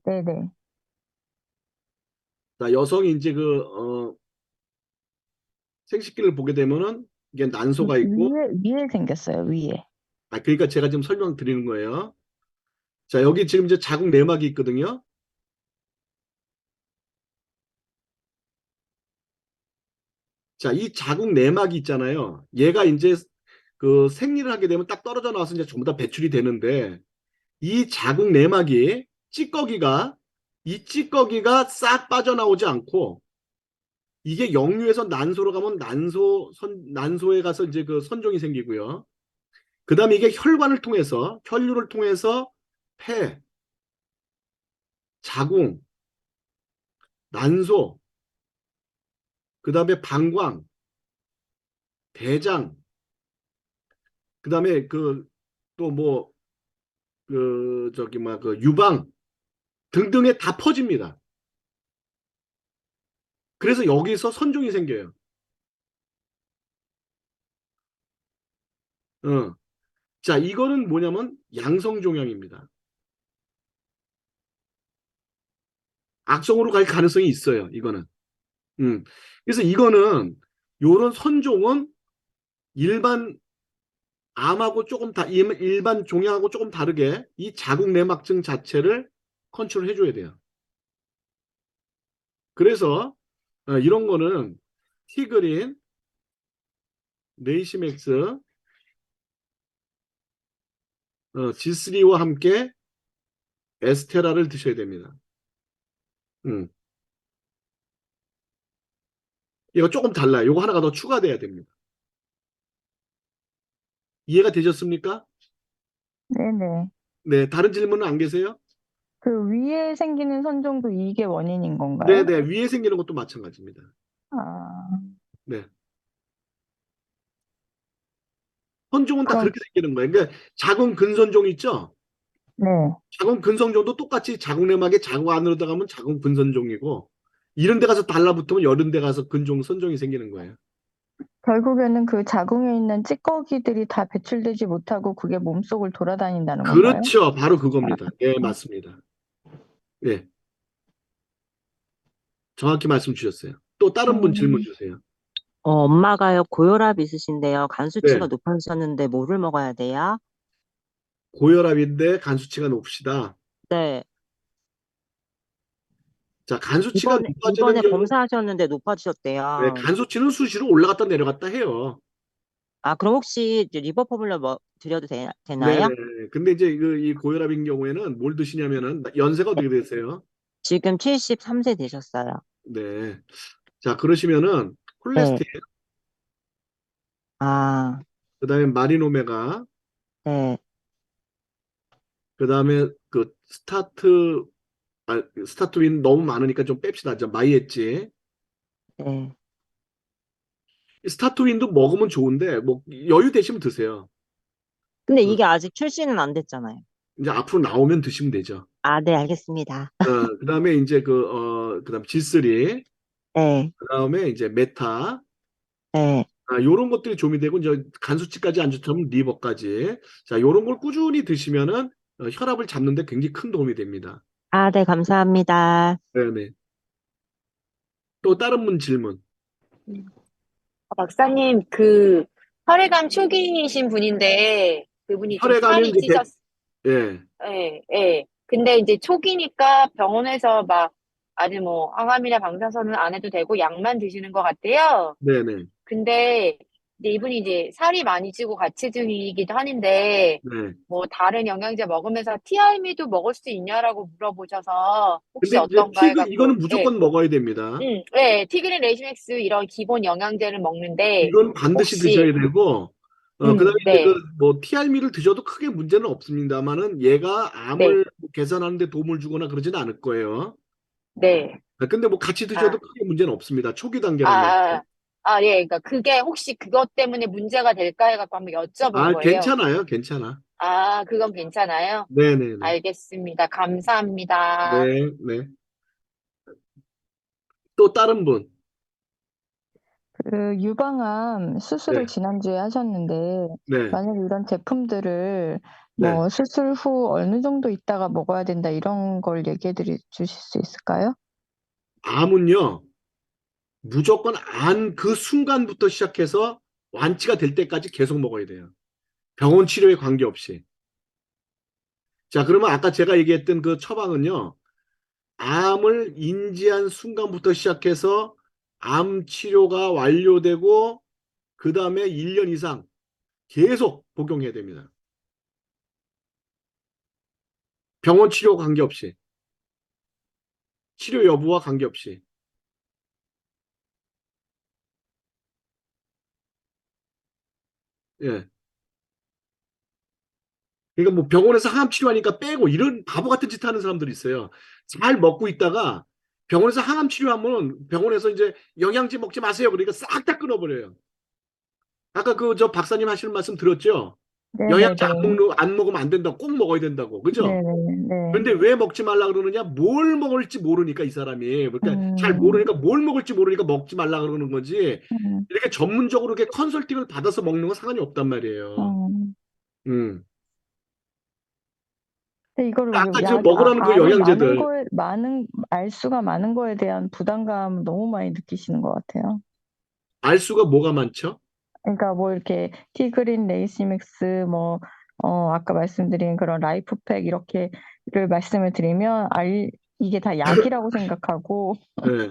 네네. 자, 여성이 이제 생식기를 보게 되면은 이게 난소가 있고, 위에 생겼어요, 위에. 그러니까 제가 지금 설명 드리는 거예요. 자, 여기 지금 이제 자궁 내막이 있거든요. 자, 이 자궁 내막이 있잖아요. 얘가 이제 그 생리를 하게 되면 딱 떨어져 나와서 이제 전부 다 배출이 되는데 이 자궁 내막이 이 찌꺼기가 싹 빠져나오지 않고 이게 역류해서 난소로 가면 난소에 가서 이제 그 선종이 생기고요. 그 다음에 이게 혈류를 통해서 폐, 자궁, 난소, 그 다음에 방광, 대장, 그 다음에 또 뭐, 유방 등등에 다 퍼집니다. 그래서 여기서 선종이 생겨요. 어. 자, 이거는 뭐냐면 양성종양입니다. 악성으로 갈 가능성이 있어요, 이거는. 그래서 요런 선종은 일반 암하고 일반 종양하고 조금 다르게 이 자궁 내막증 자체를 컨트롤 해줘야 돼요. 그래서 이런 거는 티그린, 레이시맥스, G3와 함께 에스테라를 드셔야 됩니다. 이거 조금 달라요. 이거 하나가 더 추가돼야 됩니다. 이해가 되셨습니까? 네네. 네, 다른 질문은 안 계세요? 그 위에 생기는 선종도 이게 원인인 건가요? 네네, 위에 생기는 것도 마찬가지입니다. 아, 네. 선종은 다 그럼, 그렇게 생기는 거예요. 그러니까 자궁 근선종 있죠? 네. 자궁 근선종도 똑같이 자궁 내막에 자궁 안으로 들어가면 자궁 근선종이고 이런 데 가서 달라붙으면 이런 데 가서 선종이 생기는 거예요. 결국에는 그 자궁에 있는 찌꺼기들이 다 배출되지 못하고 그게 몸속을 돌아다닌다는 건가요? 그렇죠. 바로 그겁니다. 예, 맞습니다. 예. 정확히 말씀 주셨어요. 또 다른 분 질문 주세요. 엄마가요, 고혈압 있으신데요. 간 수치가 네. 높아지셨는데 뭐를 먹어야 돼요? 고혈압인데 간 수치가 높으시다. 네. 자, 간 수치가 높아지는 이번에 경우, 검사하셨는데 네, 높아지셨대요. 간 수치는 수시로 올라갔다 내려갔다 해요. 아, 그럼 혹시 이제 리버 포뮬러 뭐 드려도 되나요? 네네. 근데 이제 이 고혈압인 경우에는 뭘 드시냐면은 연세가 어떻게 되세요? 지금 73세 되셨어요. 네. 자, 그러시면은 네. 콜레스테롤, 아, 그다음에 마리노메가, 네, 그다음에 스타트윈 너무 많으니까 좀 뺍시다. 마이엣지. 네. 스타트윈도 먹으면 좋은데 뭐 여유 되시면 드세요. 근데 어, 이게 아직 출시는 안 됐잖아요. 이제 앞으로 나오면 드시면 되죠. 아, 네, 알겠습니다. 그다음에 이제 그다음 G3, 네, 그다음에 이제 메타, 네. 요런 것들이 도움이 되고 이제 간 수치까지 안 좋다면 리버까지. 자, 요런 걸 꾸준히 드시면은 혈압을 잡는 데 굉장히 큰 도움이 됩니다. 아, 네, 감사합니다. 네네. 또 다른 분 질문. 박사님, 혈액암 초기이신 분인데, 그분이 좀 혈액암이 살이 이제 예, 예, 예. 근데 이제 초기니까 병원에서 막, 아직 뭐, 항암이나 방사선은 안 해도 되고, 약만 드시는 것 같아요. 네네, 근데, 이제 이분이 이제 살이 많이 찌고 과체중이기도 하는데, 네. 뭐, 다른 영양제 먹으면서 티알미도 먹을 수 있냐라고 물어보셔서, 혹시 근데 이제 어떤가 해갖고, 이거는 예. 무조건 먹어야 됩니다. 네, 티그린 레이시맥스 이런 기본 영양제를 먹는데, 이건 반드시 드셔야 혹시, 되고, 그다음에 이제 네, 뭐 TRM를 드셔도 크게 문제는 없습니다만은 얘가 네, 암을 개선하는 데 도움을 주거나 그러지는 않을 거예요. 네. 근데 뭐 같이 드셔도 아, 크게 문제는 없습니다. 초기 아, 단계라면. 아, 예, 그러니까 그게 혹시 그것 때문에 문제가 될까 해갖고 한번 여쭤본 거예요. 괜찮아요. 괜찮아. 아, 그건 괜찮아요? 네네네. 알겠습니다. 감사합니다. 네, 네. 또 다른 분. 그 유방암 수술을 네, 지난주에 하셨는데, 네, 만약 이런 제품들을 네. 뭐 수술 후 어느 정도 있다가 먹어야 된다 이런 걸 얘기해 주실 수 있을까요? 암은요, 무조건 안 그 순간부터 시작해서 완치가 될 때까지 계속 먹어야 돼요. 병원 치료에 관계없이. 자, 그러면 아까 제가 얘기했던 그 처방은요, 암을 인지한 순간부터 시작해서 암 치료가 완료되고, 그 다음에 1년 이상, 계속 복용해야 됩니다. 병원 치료 관계없이, 치료 여부와 관계없이. 예. 그러니까 뭐 병원에서 항암 치료하니까 빼고 이런 바보 같은 짓 하는 사람들이 있어요. 잘 먹고 있다가 병원에서 항암 치료하면 병원에서 이제 영양제 먹지 마세요. 그러니까 싹 다 끊어버려요. 아까 그 저 박사님 하시는 말씀 들었죠? 네네네. 영양제 안 먹으면 안 된다고, 꼭 먹어야 된다고. 그죠? 네네. 그런데 왜 먹지 말라 그러느냐? 뭘 먹을지 모르니까 이 사람이. 그러니까 잘 모르니까 뭘 먹을지 모르니까 먹지 말라 그러는 거지. 이렇게 전문적으로 이렇게 컨설팅을 받아서 먹는 건 상관이 없단 말이에요. 음. 근데 이거를 아까 지금 먹으라는 그 영양제들 알 수가 많은 거에 대한 부담감 너무 많이 느끼시는 것 같아요. 알 수가 뭐가 많죠? 그러니까 뭐 이렇게 티그린, 레이시믹스, 뭐, 아까 말씀드린 그런 라이프팩 이렇게를 말씀을 드리면 이게 다 약이라고 생각하고 네.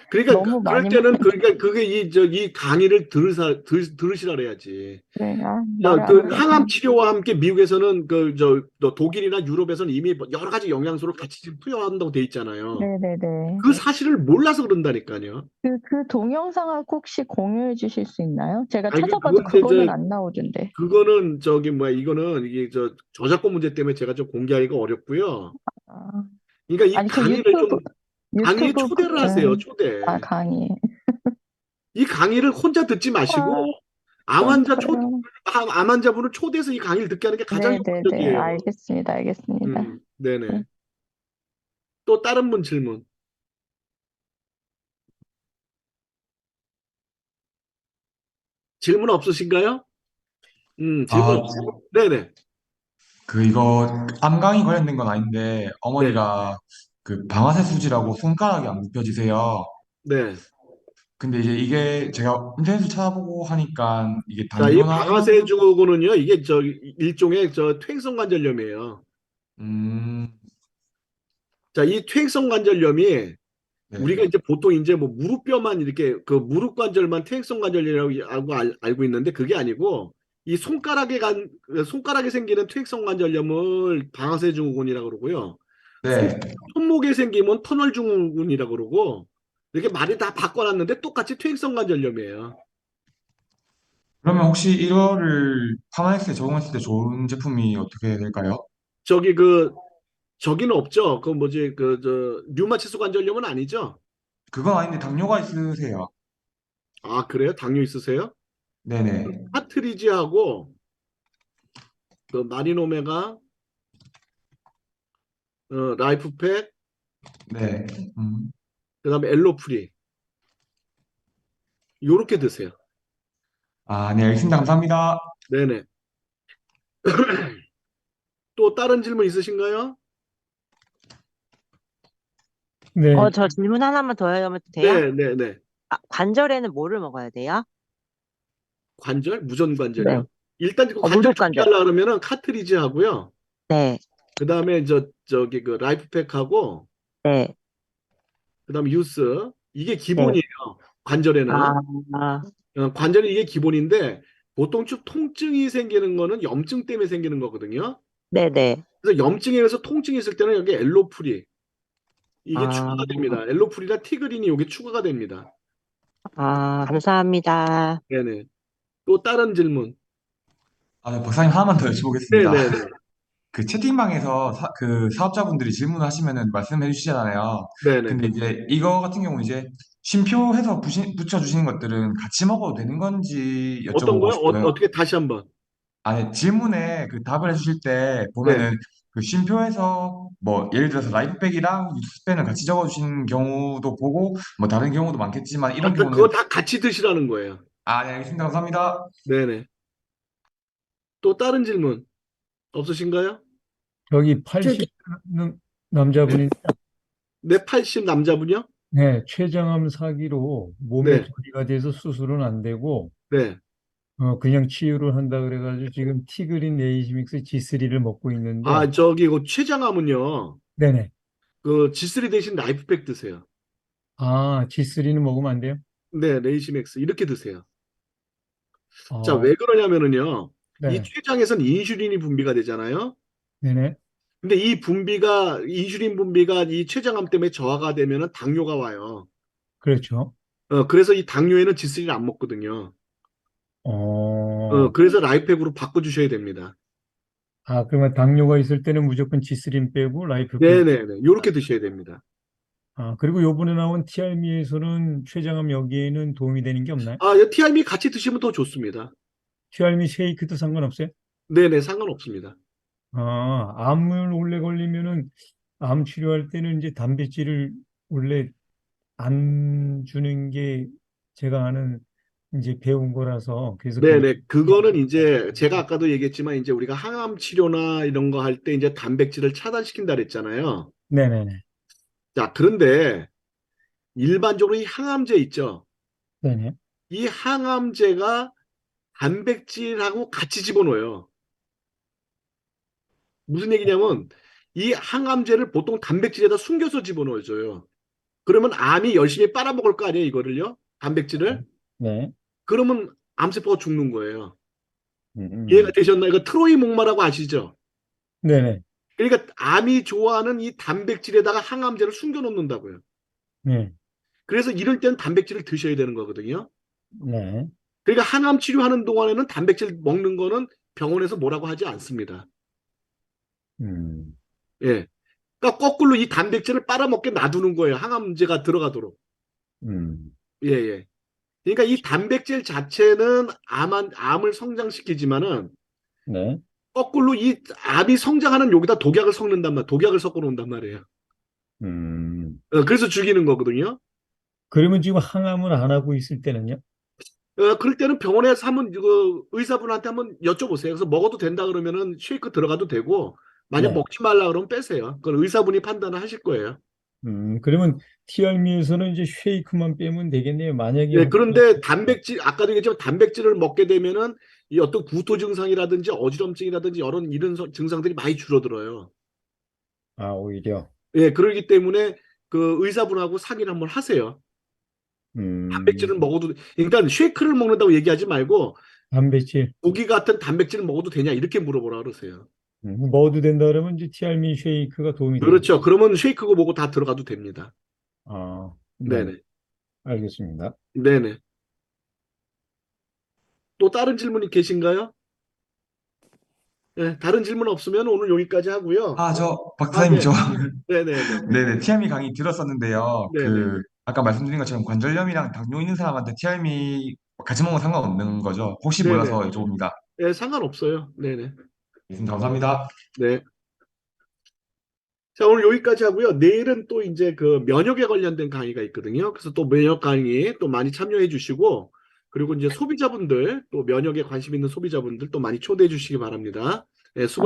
그러니까 너무 그럴 많이 때는 그러니까 그게 이 강의를 들으시라 그래야지. 네, 자, 말을 안 그 하고 항암 치료와 함께 미국에서는 독일이나 유럽에서는 이미 여러 가지 영양소를 같이 지금 투여한다고 돼 있잖아요. 네네네. 그 사실을 몰라서 그런다니까요. 그 동영상을 혹시 공유해 주실 수 있나요? 제가 아니, 찾아봐도 그건 이제 그거는 안 나오던데. 그거는 이거는 이게 저작권 문제 때문에 제가 좀 공개하기가 어렵고요. 아, 그러니까 이 아니 그 강의를 좀 강의에 유튜브 초대를 하세요. 초대. 강의. 이 강의를 혼자 듣지 마시고 아, 암 환자 초 그런가요? 암 환자분을 초대해서 이 강의를 듣게 하는 게 가장 네네네. 효과적이에요. 알겠습니다. 네네. 네. 또 다른 분 질문. 질문 없으신가요? 질문 아, 없으세요? 네네. 이거 암강이 관련된 건 아닌데 네. 어머니가 방아쇠 수지라고 손가락이 안 굽혀지세요. 네. 근데 이제 이게 제가 인터넷을 찾아보고 하니까 이게 자, 이 당뇨나 이런 방아쇠 증후군은요, 이게 일종의 퇴행성 관절염이에요. 음, 자, 이 퇴행성 관절염이 우리가 네. 이제 보통 이제 뭐 무릎뼈만 이렇게 그 무릎 관절만 퇴행성 관절염이라고 알고 있는데 그게 아니고 이 손가락에 생기는 퇴행성 관절염을 방아쇠 증후군이라고 그러고요. 네. 손목에 생기면 터널 증후군이라고 그러고 이렇게 말이 다 바꿔놨는데 똑같이 퇴행성 관절염이에요. 그러면 혹시 이거를 파마엑스에 적용했을 때 좋은 제품이 어떻게 될까요? 저기 저기는 없죠. 그 뭐지 류마티스 관절염은 아니죠? 그건 아닌데 당뇨가 있으세요. 아, 그래요? 당뇨 있으세요? 네네. 카트리지하고 그 마리노메가 라이프팩 네. 음. 그다음에 엘로프리 요렇게 드세요. 아, 네, 알겠습니다. 감사합니다. 네네. 또 다른 질문 있으신가요? 네, 저 질문 하나만 더 하면 돼요? 네네네. 관절에는 뭐를 먹어야 돼요? 관절? 무전 네. 관절이요? 일단 그 관절 무릎 관절. 준비하려고 그러면은 카트리지 하고요. 네, 그다음에 저기 그 라이프팩하고 네, 그다음에 유스 이게 네. 기본이에요. 관절에는 아, 관절이 이게 기본인데 보통 쭉 통증이 생기는 거는 염증 때문에 생기는 거거든요. 네네. 그래서 염증에 의해서 통증이 있을 때는 여기 엘로프리 이게 아, 추가가 됩니다. 엘로프리나 티그린이 여기 추가가 됩니다. 감사합니다. 네네. 또 다른 질문. 아, 네, 박사님 하나만 더 여쭤보겠습니다. 네네네. 채팅방에서 사업자분들이 질문하시면은 말씀해 주시잖아요. 네네. 근데 이제 이거 같은 경우는 이제 쉼표해서 붙여주시는 것들은 같이 먹어도 되는 건지 어떤 여쭤보고 거요? 싶고요. 어떻게 다시 한번. 아니, 질문에 답을 해주실 때 네. 보면은 쉼표에서 뭐 예를 들어서 라이프백이랑 뉴스펜을 같이 적어주시는 경우도 보고 뭐 다른 경우도 많겠지만 이런 그거 경우는 다 같이 드시라는 거예요. 아, 네, 알겠습니다. 감사합니다. 네네. 또 다른 질문 없으신가요? 여기 80 남자분이 네, 80 남자분이요? 네, 췌장암 사기로 몸에 네, 처리가 돼서 수술은 안 되고 네. 그냥 치유를 한다 그래가지고 지금 티그린 레이시믹스 G3를 먹고 있는데 저기 그 췌장암은요. 네네. 그 G3 대신 라이프팩 드세요. G3는 먹으면 안 돼요? 네, 레이시맥스 이렇게 드세요. 자, 어, 왜 그러냐면은요. 이 네, 췌장에서는 인슐린이 분비가 되잖아요. 네네. 근데 인슐린 분비가 이 췌장암 때문에 저하가 되면은 당뇨가 와요. 그렇죠. 그래서 이 당뇨에는 지스린을 안 먹거든요. 어, 그래서 라이프팩으로 바꿔주셔야 됩니다. 그러면 당뇨가 있을 때는 무조건 지스린 빼고 라이프팩. 네네네. 요렇게 드셔야 됩니다. 그리고 요번에 나온 티알미에서는 췌장암 여기에는 도움이 되는 게 없나요? 이 티알미 같이 드시면 더 좋습니다. 티알미 쉐이크도 상관없어요? 네네, 상관없습니다. 암을 원래 걸리면은 암 치료할 때는 이제 단백질을 원래 안 주는 게 제가 아는 이제 배운 거라서 그래서 그게 네네, 그거는 이제 제가 아까도 얘기했지만 이제 우리가 항암 치료나 이런 거 할 때 이제 단백질을 차단시킨다 그랬잖아요. 네네네. 자, 그런데 일반적으로 이 항암제 있죠. 네네. 이 항암제가 단백질하고 같이 집어넣어요. 무슨 얘기냐면 이 항암제를 보통 단백질에다 숨겨서 집어넣어줘요. 그러면 암이 열심히 빨아먹을 거 아니에요, 이거를요? 단백질을? 네. 그러면 암세포가 죽는 거예요. 이해가 음. 되셨나요? 이거 트로이 목마라고 아시죠? 네네. 그러니까 암이 좋아하는 이 단백질에다가 항암제를 숨겨 놓는다고요. 네. 그래서 이럴 때는 단백질을 드셔야 되는 거거든요. 네. 그러니까 항암 치료하는 동안에는 단백질 먹는 거는 병원에서 뭐라고 하지 않습니다. 음. 예. 그러니까 거꾸로 이 단백질을 빨아먹게 놔두는 거예요. 항암제가 들어가도록. 음. 예, 예. 그러니까 이 단백질 자체는 암을 성장시키지만은 네. 거꾸로 이 암이 성장하는 여기다 독약을 섞는단 말이에요. 독약을 섞어 놓는단 말이에요. 음. 그래서 죽이는 거거든요. 그러면 지금 항암을 안 하고 있을 때는요? 그럴 때는 병원에서 한번 의사분한테 한번 여쭤보세요. 그래서 먹어도 된다 그러면은 쉐이크 들어가도 되고 만약 네. 먹지 말라 그러면 빼세요. 그건 의사분이 판단을 하실 거예요. 그러면 티알미에서는 이제 쉐이크만 빼면 되겠네요. 만약에 네, 혹시 그런데 아까도 얘기했지만 단백질을 먹게 되면은 이 어떤 구토 증상이라든지 어지럼증이라든지 이런 증상들이 많이 줄어들어요. 오히려 예, 그러기 때문에 그 의사분하고 상의를 한번 하세요. 음, 단백질을 먹어도, 그러니까 쉐이크를 먹는다고 얘기하지 말고 단백질 고기 같은 단백질을 먹어도 되냐 이렇게 물어보라 그러세요. 먹어도 된다 그러면 이제 티알미 쉐이크가 도움이 되겠네요. 그렇죠. 그러면 쉐이크고 뭐고 다 들어가도 됩니다. 네, 네네. 알겠습니다. 네네. 또 다른 질문이 계신가요? 네, 다른 질문 없으면 오늘 여기까지 하고요. 박사님, 네. 네네네. 네네, 티알미 강의 들었었는데요. 네네. 아까 말씀드린 것처럼 관절염이랑 당뇨 있는 사람한테 티알미 같이 먹으면 상관없는 거죠? 혹시 몰라서 네네. 여쭤봅니다. 네, 상관없어요. 네네. 감사합니다. 네. 자, 오늘 여기까지 하고요. 내일은 또 이제 그 면역에 관련된 강의가 있거든요. 그래서 또 면역 강의 또 많이 참여해 주시고, 그리고 이제 소비자분들, 또 면역에 관심 있는 소비자분들 또 많이 초대해 주시기 바랍니다. 네, 수고하셨습니다.